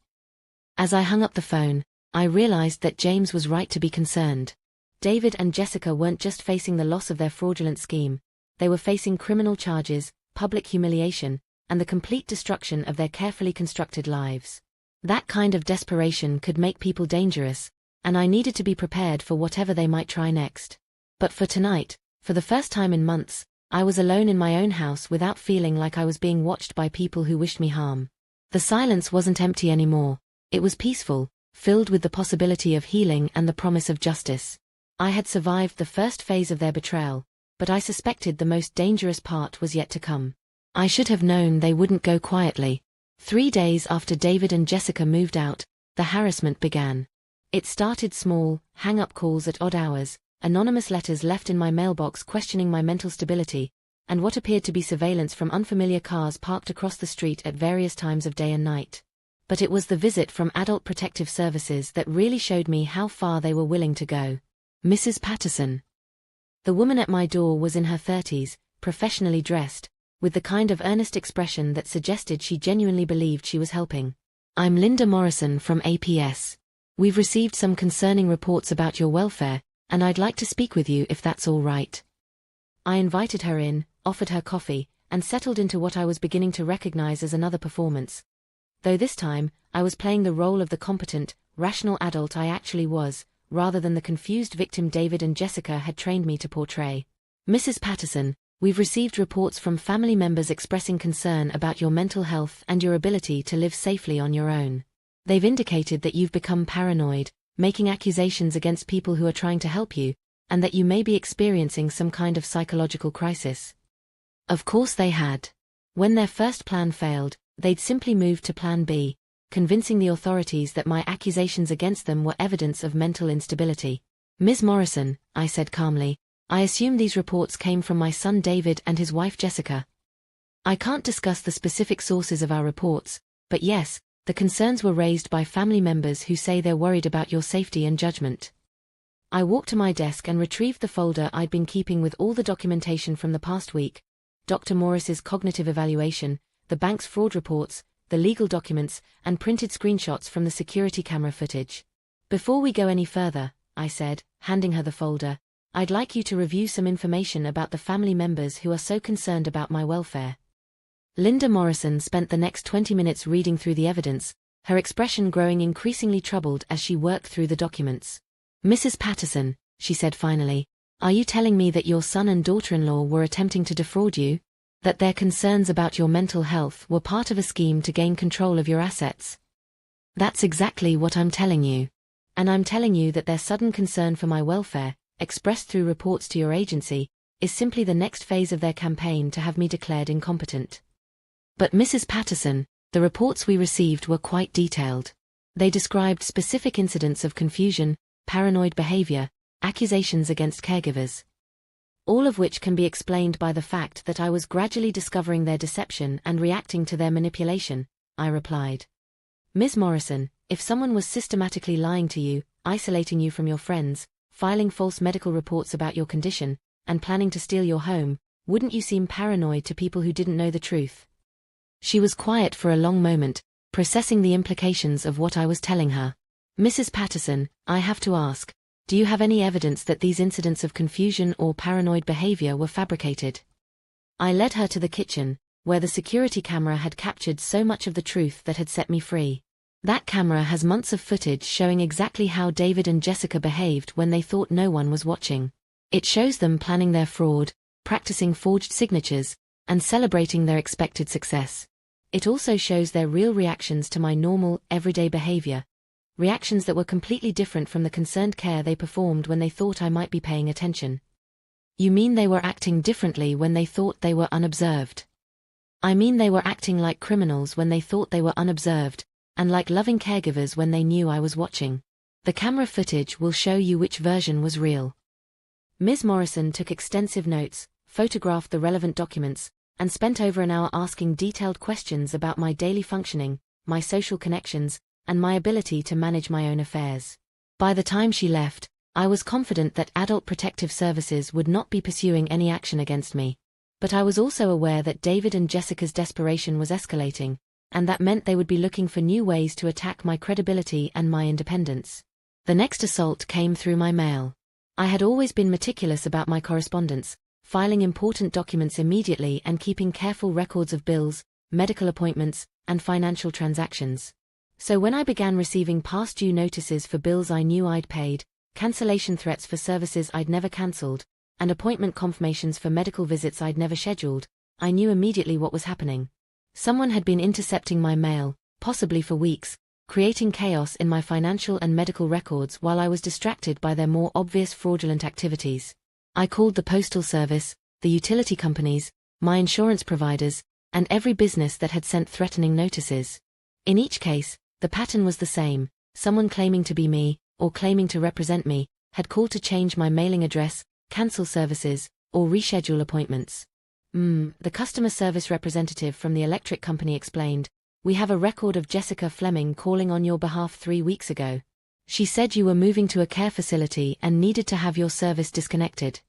As I hung up the phone, I realized that James was right to be concerned. David and Jessica weren't just facing the loss of their fraudulent scheme, they were facing criminal charges, public humiliation, and the complete destruction of their carefully constructed lives. That kind of desperation could make people dangerous, and I needed to be prepared for whatever they might try next. But for tonight, for the first time in months, I was alone in my own house without feeling like I was being watched by people who wished me harm. The silence wasn't empty anymore. It was peaceful, filled with the possibility of healing and the promise of justice. I had survived the first phase of their betrayal, but I suspected the most dangerous part was yet to come. I should have known they wouldn't go quietly. 3 days after David and Jessica moved out, the harassment began. It started small, hang-up calls at odd hours, anonymous letters left in my mailbox questioning my mental stability, and what appeared to be surveillance from unfamiliar cars parked across the street at various times of day and night. But it was the visit from Adult Protective Services that really showed me how far they were willing to go. Mrs. Patterson. The woman at my door was in her 30s, professionally dressed, with the kind of earnest expression that suggested she genuinely believed she was helping. "I'm Linda Morrison from APS. We've received some concerning reports about your welfare, and I'd like to speak with you if that's all right." I invited her in, offered her coffee, and settled into what I was beginning to recognize as another performance. Though this time, I was playing the role of the competent, rational adult I actually was, rather than the confused victim David and Jessica had trained me to portray. "Mrs. Patterson, we've received reports from family members expressing concern about your mental health and your ability to live safely on your own. They've indicated that you've become paranoid, making accusations against people who are trying to help you, and that you may be experiencing some kind of psychological crisis." Of course they had. When their first plan failed, they'd simply moved to Plan B, convincing the authorities that my accusations against them were evidence of mental instability. "Ms. Morrison," I said calmly, "I assume these reports came from my son David and his wife Jessica. I can't discuss the specific sources of our reports, but yes, the concerns were raised by family members who say they're worried about your safety and judgment." I walked to my desk and retrieved the folder I'd been keeping with all the documentation from the past week: Dr. Morris's cognitive evaluation, the bank's fraud reports, the legal documents, and printed screenshots from the security camera footage. "Before we go any further," I said, handing her the folder, "I'd like you to review some information about the family members who are so concerned about my welfare." Linda Morrison spent the next 20 minutes reading through the evidence, her expression growing increasingly troubled as she worked through the documents. "Mrs. Patterson," she said finally, "are you telling me that your son and daughter-in-law were attempting to defraud you? That their concerns about your mental health were part of a scheme to gain control of your assets?" "That's exactly what I'm telling you. And I'm telling you that their sudden concern for my welfare, expressed through reports to your agency, is simply the next phase of their campaign to have me declared incompetent." "But Mrs. Patterson, the reports we received were quite detailed. They described specific incidents of confusion, paranoid behavior, accusations against caregivers. All of which can be explained by the fact that I was gradually discovering their deception and reacting to their manipulation," I replied. "Ms. Morrison, if someone was systematically lying to you, isolating you from your friends, filing false medical reports about your condition, and planning to steal your home, wouldn't you seem paranoid to people who didn't know the truth?" She was quiet for a long moment, processing the implications of what I was telling her. "Mrs. Patterson, I have to ask, do you have any evidence that these incidents of confusion or paranoid behavior were fabricated?" I led her to the kitchen, where the security camera had captured so much of the truth that had set me free. That camera has months of footage showing exactly how David and Jessica behaved when they thought no one was watching. It shows them planning their fraud, practicing forged signatures, and celebrating their expected success. It also shows their real reactions to my normal, everyday behavior. Reactions that were completely different from the concerned care they performed when they thought I might be paying attention. "You mean they were acting differently when they thought they were unobserved?" "I mean they were acting like criminals when they thought they were unobserved, and like loving caregivers when they knew I was watching. The camera footage will show you which version was real." Ms. Morrison took extensive notes, photographed the relevant documents, and spent over an hour asking detailed questions about my daily functioning, my social connections, and my ability to manage my own affairs. By the time she left, I was confident that Adult Protective Services would not be pursuing any action against me. But I was also aware that David and Jessica's desperation was escalating, and that meant they would be looking for new ways to attack my credibility and my independence. The next assault came through my mail. I had always been meticulous about my correspondence, filing important documents immediately and keeping careful records of bills, medical appointments, and financial transactions. So when I began receiving past due notices for bills I knew I'd paid, cancellation threats for services I'd never cancelled, and appointment confirmations for medical visits I'd never scheduled, I knew immediately what was happening. Someone had been intercepting my mail, possibly for weeks, creating chaos in my financial and medical records while I was distracted by their more obvious fraudulent activities. I called the postal service, the utility companies, my insurance providers, and every business that had sent threatening notices. In each case, the pattern was the same: someone claiming to be me, or claiming to represent me, had called to change my mailing address, cancel services, or reschedule appointments. The customer service representative from the electric company explained, "We have a record of Jessica Fleming calling on your behalf 3 weeks ago. She said you were moving to a care facility and needed to have your service disconnected."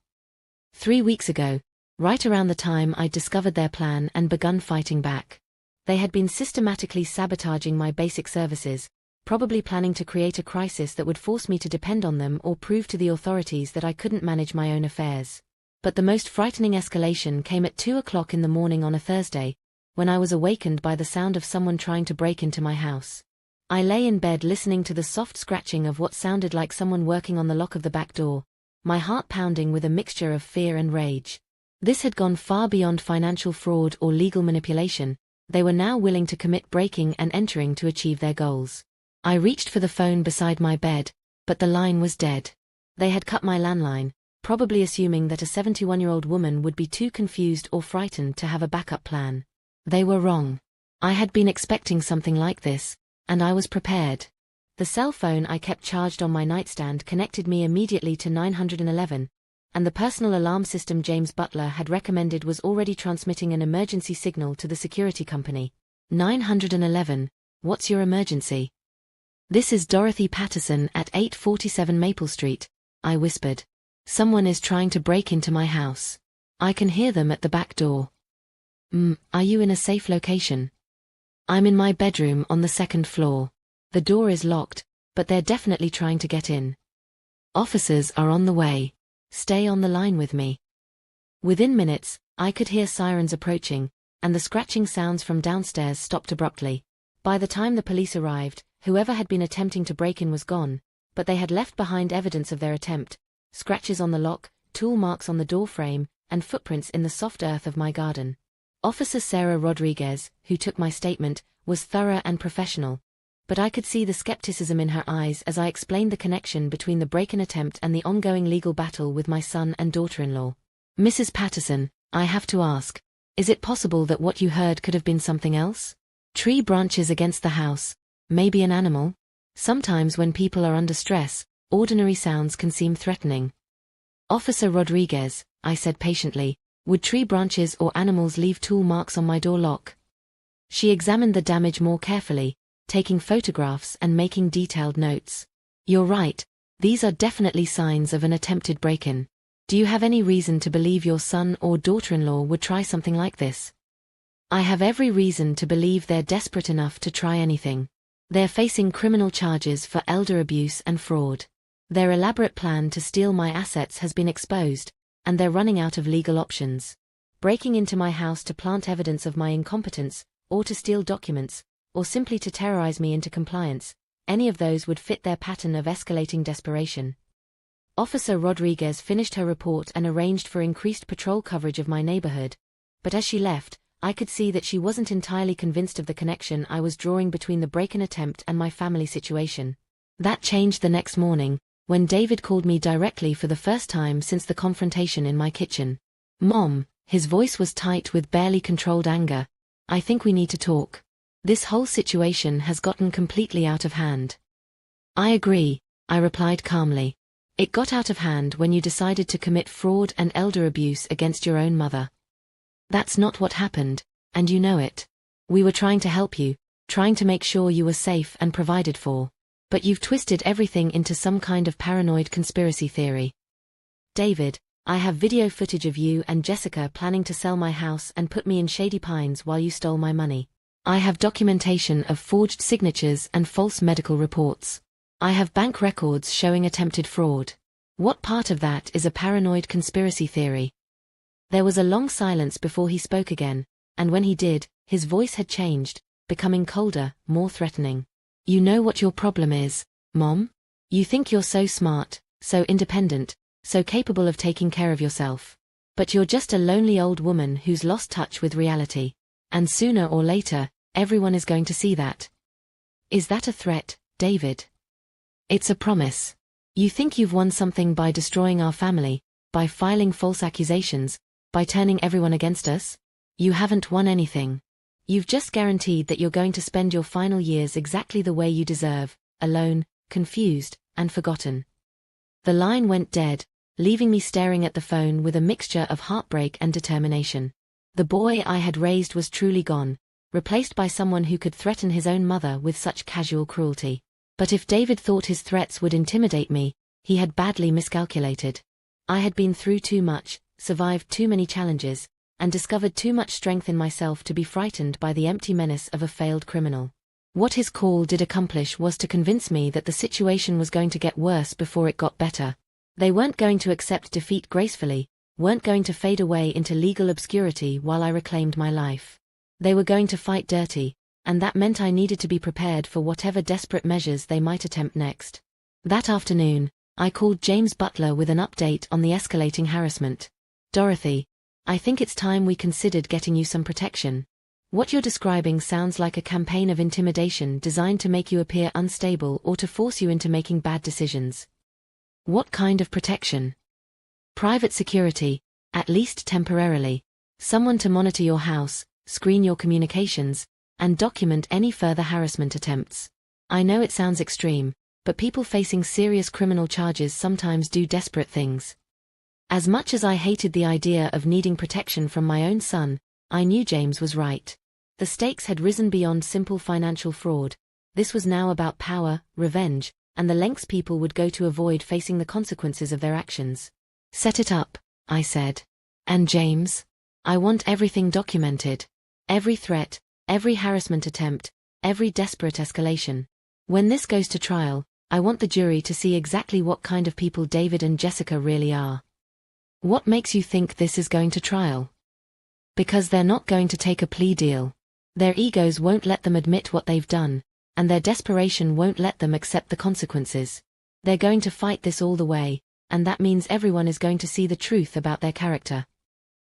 3 weeks ago, right around the time I'd discovered their plan and begun fighting back. They had been systematically sabotaging my basic services, probably planning to create a crisis that would force me to depend on them or prove to the authorities that I couldn't manage my own affairs. But the most frightening escalation came at 2 o'clock in the morning on a Thursday, when I was awakened by the sound of someone trying to break into my house. I lay in bed listening to the soft scratching of what sounded like someone working on the lock of the back door, my heart pounding with a mixture of fear and rage. This had gone far beyond financial fraud or legal manipulation. They were now willing to commit breaking and entering to achieve their goals. I reached for the phone beside my bed, but the line was dead. They had cut my landline, probably assuming that a 71-year-old woman would be too confused or frightened to have a backup plan. They were wrong. I had been expecting something like this, and I was prepared. The cell phone I kept charged on my nightstand connected me immediately to 911, and the personal alarm system James Butler had recommended was already transmitting an emergency signal to the security company. 911, what's your emergency? This is Dorothy Patterson at 847 Maple Street, I whispered. Someone is trying to break into my house. I can hear them at the back door. Are you in a safe location? I'm in my bedroom on the 2nd floor. The door is locked, but they're definitely trying to get in. Officers are on the way. Stay on the line with me. Within minutes, I could hear sirens approaching, and the scratching sounds from downstairs stopped abruptly. By the time the police arrived, whoever had been attempting to break in was gone, but they had left behind evidence of their attempt: scratches on the lock, tool marks on the door frame, and footprints in the soft earth of my garden. Officer Sarah Rodriguez, who took my statement, was thorough and professional, but I could see the skepticism in her eyes as I explained the connection between the break-in attempt and the ongoing legal battle with my son and daughter-in-law. "Mrs. Patterson, I have to ask, is it possible that what you heard could have been something else? Tree branches against the house, maybe an animal? Sometimes when people are under stress, ordinary sounds can seem threatening." "Officer Rodriguez," I said patiently, "would tree branches or animals leave tool marks on my door lock?" She examined the damage more carefully, taking photographs and making detailed notes. "You're right, these are definitely signs of an attempted break-in. Do you have any reason to believe your son or daughter-in-law would try something like this?" "I have every reason to believe they're desperate enough to try anything. They're facing criminal charges for elder abuse and fraud. Their elaborate plan to steal my assets has been exposed, and they're running out of legal options. Breaking into my house to plant evidence of my incompetence, or to steal documents, or simply to terrorize me into compliance, any of those would fit their pattern of escalating desperation." Officer Rodriguez finished her report and arranged for increased patrol coverage of my neighborhood, but as she left, I could see that she wasn't entirely convinced of the connection I was drawing between the break-in attempt and my family situation. That changed the next morning, when David called me directly for the first time since the confrontation in my kitchen. "Mom," his voice was tight with barely controlled anger, "I think we need to talk. This whole situation has gotten completely out of hand." "I agree," I replied calmly. "It got out of hand when you decided to commit fraud and elder abuse against your own mother. That's not what happened, and you know it. We were trying to help you, trying to make sure you were safe and provided for. But you've twisted everything into some kind of paranoid conspiracy theory. David, I have video footage of you and Jessica planning to sell my house and put me in Shady Pines while you stole my money. I have documentation of forged signatures and false medical reports. I have bank records showing attempted fraud. What part of that is a paranoid conspiracy theory?" There was a long silence before he spoke again, and when he did, his voice had changed, becoming colder, more threatening. "You know what your problem is, Mom? You think you're so smart, so independent, so capable of taking care of yourself. But you're just a lonely old woman who's lost touch with reality. And sooner or later, everyone is going to see that." "Is that a threat, David?" "It's a promise. You think you've won something by destroying our family, by filing false accusations, by turning everyone against us? You haven't won anything. You've just guaranteed that you're going to spend your final years exactly the way you deserve, alone, confused, and forgotten. The line went dead, leaving me staring at the phone with a mixture of heartbreak and determination. The boy I had raised was truly gone, replaced by someone who could threaten his own mother with such casual cruelty. But if David thought his threats would intimidate me, he had badly miscalculated. I had been through too much, survived too many challenges, and discovered too much strength in myself to be frightened by the empty menace of a failed criminal. What his call did accomplish was to convince me that the situation was going to get worse before it got better. They weren't going to accept defeat gracefully, weren't going to fade away into legal obscurity while I reclaimed my life. They were going to fight dirty, and that meant I needed to be prepared for whatever desperate measures they might attempt next. That afternoon, I called James Butler with an update on the escalating harassment. "Dorothy, I think it's time we considered getting you some protection. What you're describing sounds like a campaign of intimidation designed to make you appear unstable or to force you into making bad decisions." "What kind of protection?" "Private security, at least temporarily. Someone to monitor your house, screen your communications, and document any further harassment attempts. I know it sounds extreme, but people facing serious criminal charges sometimes do desperate things." As much as I hated the idea of needing protection from my own son, I knew James was right. The stakes had risen beyond simple financial fraud. This was now about power, revenge, and the lengths people would go to avoid facing the consequences of their actions. "Set it up," I said. "And James? I want everything documented. Every threat, every harassment attempt, every desperate escalation. When this goes to trial, I want the jury to see exactly what kind of people David and Jessica really are." "What makes you think this is going to trial?" "Because they're not going to take a plea deal. Their egos won't let them admit what they've done, and their desperation won't let them accept the consequences. They're going to fight this all the way, and that means everyone is going to see the truth about their character."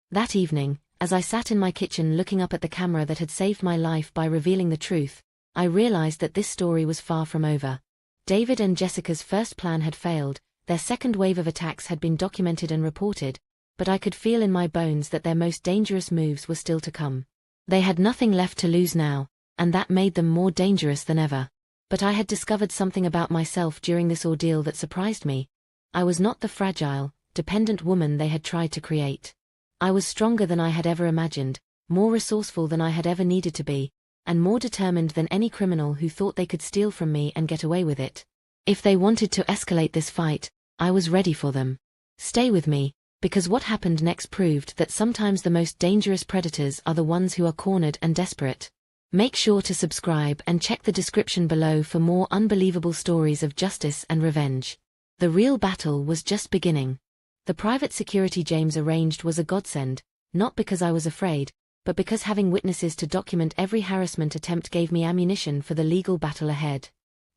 That evening, as I sat in my kitchen looking up at the camera that had saved my life by revealing the truth, I realized that this story was far from over. David and Jessica's first plan had failed, their second wave of attacks had been documented and reported, but I could feel in my bones that their most dangerous moves were still to come. They had nothing left to lose now, and that made them more dangerous than ever. But I had discovered something about myself during this ordeal that surprised me. I was not the fragile, dependent woman they had tried to create. I was stronger than I had ever imagined, more resourceful than I had ever needed to be, and more determined than any criminal who thought they could steal from me and get away with it. If they wanted to escalate this fight, I was ready for them. Stay with me, because what happened next proved that sometimes the most dangerous predators are the ones who are cornered and desperate. Make sure to subscribe and check the description below for more unbelievable stories of justice and revenge. The real battle was just beginning. The private security James arranged was a godsend, not because I was afraid, but because having witnesses to document every harassment attempt gave me ammunition for the legal battle ahead.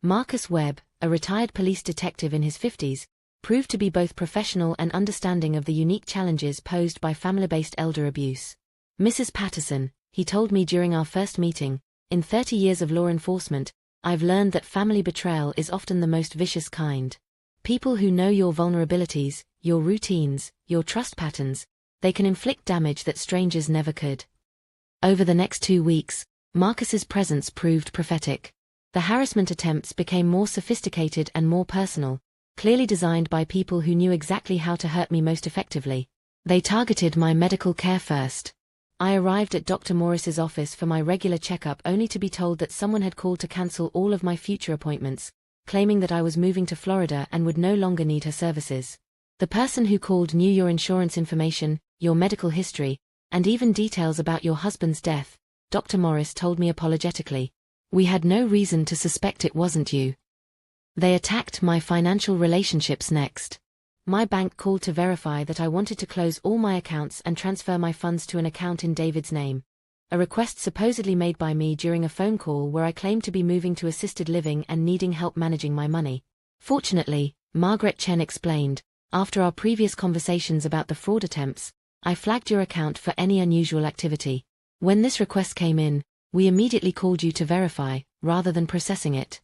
Marcus Webb, a retired police detective in his 50s, proved to be both professional and understanding of the unique challenges posed by family-based elder abuse. "Mrs. Patterson," he told me during our first meeting, "in 30 years of law enforcement, I've learned that family betrayal is often the most vicious kind. People who know your vulnerabilities, your routines, your trust patterns, they can inflict damage that strangers never could." Over the next 2 weeks, Marcus's presence proved prophetic. The harassment attempts became more sophisticated and more personal, clearly designed by people who knew exactly how to hurt me most effectively. They targeted my medical care first. I arrived at Dr. Morris's office for my regular checkup only to be told that someone had called to cancel all of my future appointments, claiming that I was moving to Florida and would no longer need her services. "The person who called knew your insurance information, your medical history, and even details about your husband's death," Dr. Morris told me apologetically. "We had no reason to suspect it wasn't you." They attacked my financial relationships next. My bank called to verify that I wanted to close all my accounts and transfer my funds to an account in David's name. A request supposedly made by me during a phone call where I claimed to be moving to assisted living and needing help managing my money. Fortunately, Margaret Chen explained, "After our previous conversations about the fraud attempts, I flagged your account for any unusual activity. When this request came in, we immediately called you to verify, rather than processing it."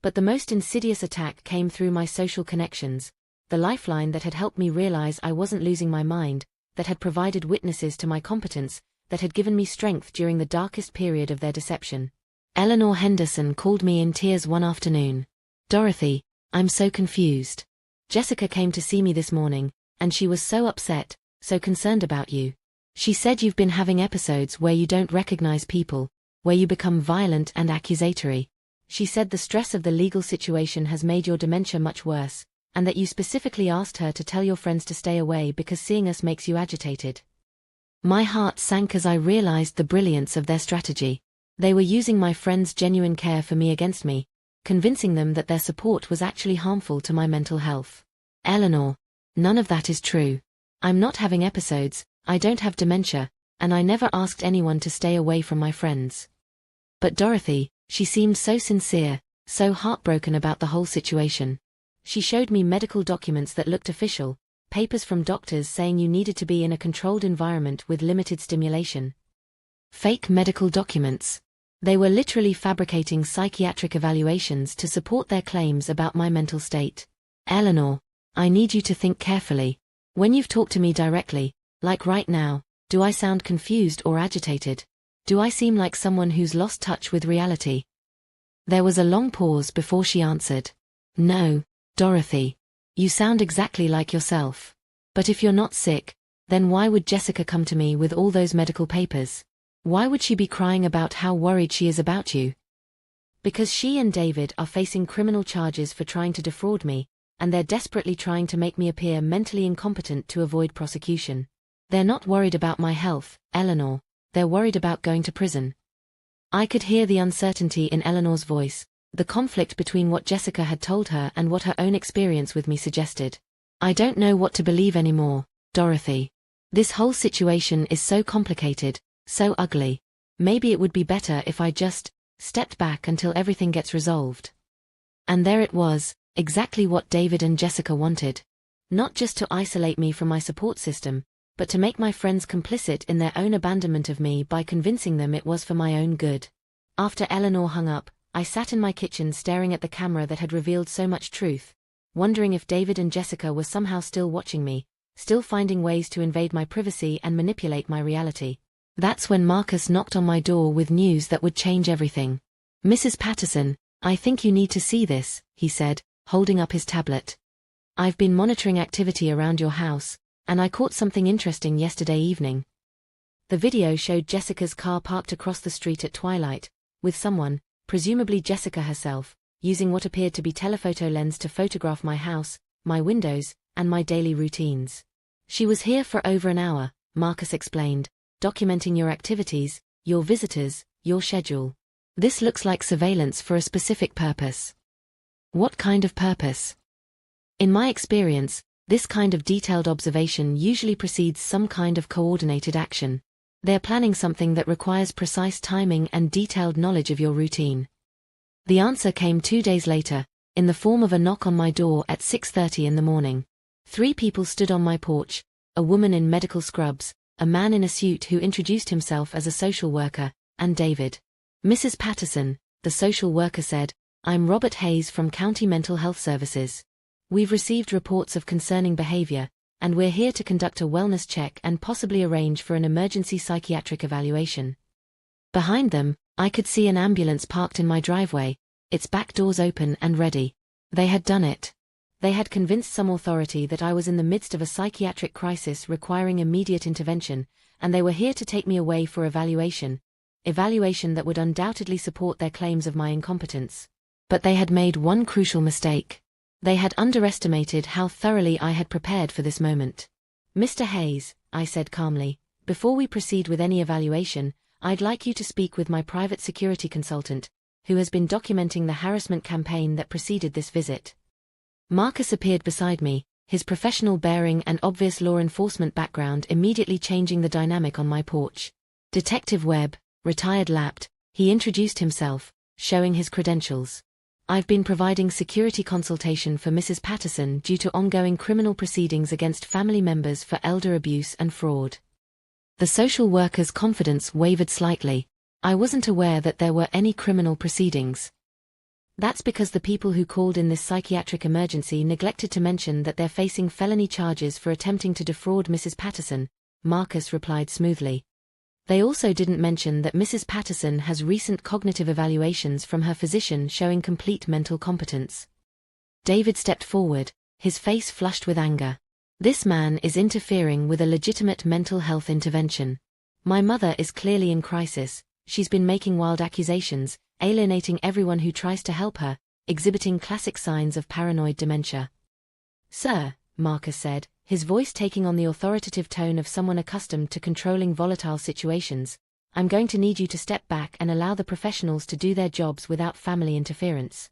But the most insidious attack came through my social connections. the lifeline that had helped me realize I wasn't losing my mind, that had provided witnesses to my competence, that had given me strength during the darkest period of their deception. Eleanor Henderson called me in tears one afternoon. "Dorothy, I'm so confused. Jessica came to see me this morning, and she was so upset, so concerned about you. She said you've been having episodes where you don't recognize people, where you become violent and accusatory. She said the stress of the legal situation has made your dementia much worse, and that you specifically asked her to tell your friends to stay away because seeing us makes you agitated." My heart sank as I realized the brilliance of their strategy. They were using my friends' genuine care for me against me, convincing them that their support was actually harmful to my mental health. "Eleanor, none of that is true. I'm not having episodes, I don't have dementia, and I never asked anyone to stay away from my friends." But Dorothy, she seemed so sincere, so heartbroken about the whole situation. She showed me medical documents that looked official, papers from doctors saying you needed to be in a controlled environment with limited stimulation. Fake medical documents. They were literally fabricating psychiatric evaluations to support their claims about my mental state. "Eleanor, I need you to think carefully. When you've talked to me directly, like right now, do I sound confused or agitated? Do I seem like someone who's lost touch with reality?" There was a long pause before she answered. "No, Dorothy. You sound exactly like yourself. But if you're not sick, then why would Jessica come to me with all those medical papers? Why would she be crying about how worried she is about you?" "Because she and David are facing criminal charges for trying to defraud me, and they're desperately trying to make me appear mentally incompetent to avoid prosecution. They're not worried about my health, Eleanor. They're worried about going to prison." I could hear the uncertainty in Eleanor's voice, the conflict between what Jessica had told her and what her own experience with me suggested. "I don't know what to believe anymore, Dorothy. This whole situation is so complicated, so ugly. Maybe it would be better if I just stepped back until everything gets resolved." And there it was, exactly what David and Jessica wanted. Not just to isolate me from my support system, but to make my friends complicit in their own abandonment of me by convincing them it was for my own good. After Eleanor hung up, I sat in my kitchen staring at the camera that had revealed so much truth, wondering if David and Jessica were somehow still watching me, still finding ways to invade my privacy and manipulate my reality. That's when Marcus knocked on my door with news that would change everything. "Mrs. Patterson, I think you need to see this," he said, holding up his tablet. "I've been monitoring activity around your house, and I caught something interesting yesterday evening." The video showed Jessica's car parked across the street at twilight, with someone, presumably Jessica herself, using what appeared to be telephoto lens to photograph my house, my windows, and my daily routines. "She was here for over an hour," Marcus explained, "documenting your activities, your visitors, your schedule. This looks like surveillance for a specific purpose." "What kind of purpose?" "In my experience, this kind of detailed observation usually precedes some kind of coordinated action. They're planning something that requires precise timing and detailed knowledge of your routine." The answer came 2 days later, in the form of a knock on my door at 6:30 in the morning. 3 people stood on my porch, a woman in medical scrubs, a man in a suit who introduced himself as a social worker, and David. "Mrs. Patterson," the social worker said, "I'm Robert Hayes from County Mental Health Services. We've received reports of concerning behavior, and we're here to conduct a wellness check and possibly arrange for an emergency psychiatric evaluation." Behind them, I could see an ambulance parked in my driveway, its back doors open and ready. They had done it. They had convinced some authority that I was in the midst of a psychiatric crisis requiring immediate intervention, and they were here to take me away for evaluation that would undoubtedly support their claims of my incompetence. But they had made one crucial mistake. They had underestimated how thoroughly I had prepared for this moment. "Mr. Hayes," I said calmly, "before we proceed with any evaluation, I'd like you to speak with my private security consultant, who has been documenting the harassment campaign that preceded this visit." Marcus appeared beside me, his professional bearing and obvious law enforcement background immediately changing the dynamic on my porch. "Detective Webb, retired Lapt," he introduced himself, showing his credentials. "I've been providing security consultation for Mrs. Patterson due to ongoing criminal proceedings against family members for elder abuse and fraud." The social worker's confidence wavered slightly. "I wasn't aware that there were any criminal proceedings." That's because the people who called in this psychiatric emergency neglected to mention that they're facing felony charges for attempting to defraud Mrs. Patterson, Marcus replied smoothly. They also didn't mention that Mrs. Patterson has recent cognitive evaluations from her physician showing complete mental competence. David stepped forward, his face flushed with anger. This man is interfering with a legitimate mental health intervention. My mother is clearly in crisis. She's been making wild accusations, alienating everyone who tries to help her, exhibiting classic signs of paranoid dementia. Sir, Marcus said, his voice taking on the authoritative tone of someone accustomed to controlling volatile situations, I'm going to need you to step back and allow the professionals to do their jobs without family interference.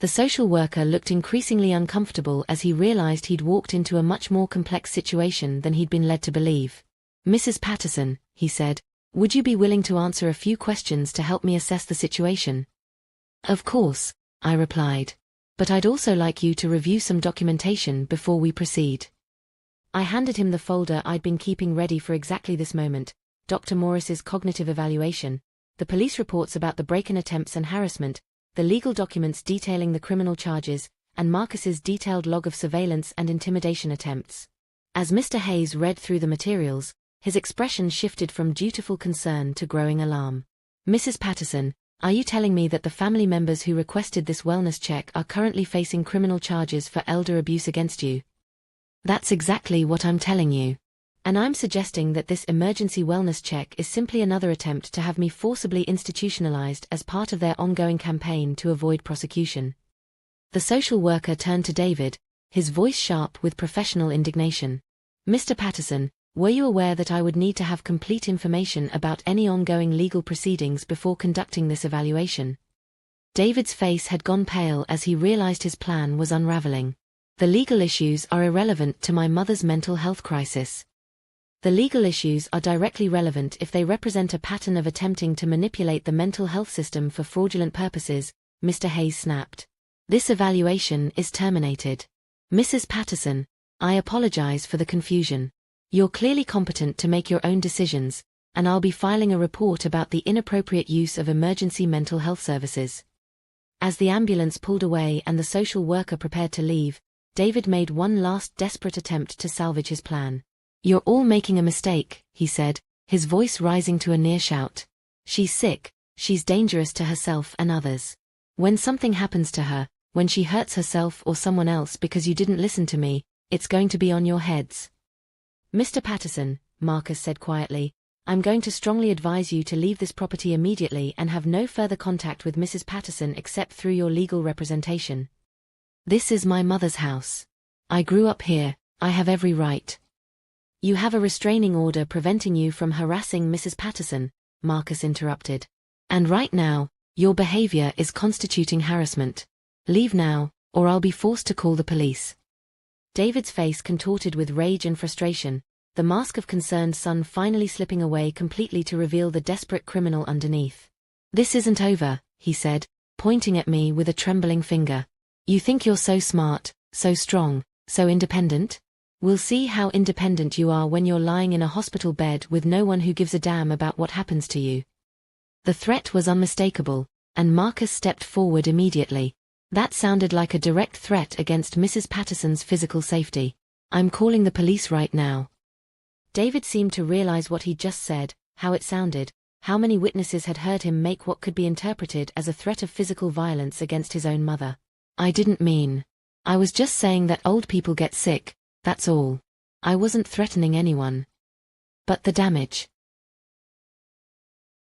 The social worker looked increasingly uncomfortable as he realized he'd walked into a much more complex situation than he'd been led to believe. Mrs. Patterson, he said, would you be willing to answer a few questions to help me assess the situation? Of course, I replied. But I'd also like you to review some documentation before we proceed. I handed him the folder I'd been keeping ready for exactly this moment, Dr. Morris's cognitive evaluation, the police reports about the break-in attempts and harassment, the legal documents detailing the criminal charges, and Marcus's detailed log of surveillance and intimidation attempts. As Mr. Hayes read through the materials, his expression shifted from dutiful concern to growing alarm. Mrs. Patterson, are you telling me that the family members who requested this wellness check are currently facing criminal charges for elder abuse against you? That's exactly what I'm telling you. And I'm suggesting that this emergency wellness check is simply another attempt to have me forcibly institutionalized as part of their ongoing campaign to avoid prosecution. The social worker turned to David, his voice sharp with professional indignation. Mr. Patterson, were you aware that I would need to have complete information about any ongoing legal proceedings before conducting this evaluation? David's face had gone pale as he realized his plan was unraveling. The legal issues are irrelevant to my mother's mental health crisis. The legal issues are directly relevant if they represent a pattern of attempting to manipulate the mental health system for fraudulent purposes, Mr. Hayes snapped. This evaluation is terminated. Mrs. Patterson, I apologize for the confusion. You're clearly competent to make your own decisions, and I'll be filing a report about the inappropriate use of emergency mental health services. As the ambulance pulled away and the social worker prepared to leave, David made one last desperate attempt to salvage his plan. You're all making a mistake, he said, his voice rising to a near shout. She's sick, she's dangerous to herself and others. When something happens to her, when she hurts herself or someone else because you didn't listen to me, it's going to be on your heads. Mr. Patterson, Marcus said quietly, I'm going to strongly advise you to leave this property immediately and have no further contact with Mrs. Patterson except through your legal representation. This is my mother's house. I grew up here, I have every right. You have a restraining order preventing you from harassing Mrs. Patterson, Marcus interrupted. And right now, your behavior is constituting harassment. Leave now, or I'll be forced to call the police. David's face contorted with rage and frustration, the mask of concerned son finally slipping away completely to reveal the desperate criminal underneath. This isn't over, he said, pointing at me with a trembling finger. You think you're so smart, so strong, so independent? We'll see how independent you are when you're lying in a hospital bed with no one who gives a damn about what happens to you. The threat was unmistakable, and Marcus stepped forward immediately. That sounded like a direct threat against Mrs. Patterson's physical safety. I'm calling the police right now. David seemed to realize what he'd just said, how it sounded, how many witnesses had heard him make what could be interpreted as a threat of physical violence against his own mother. I didn't mean. I was just saying that old people get sick, that's all. I wasn't threatening anyone. But the damage.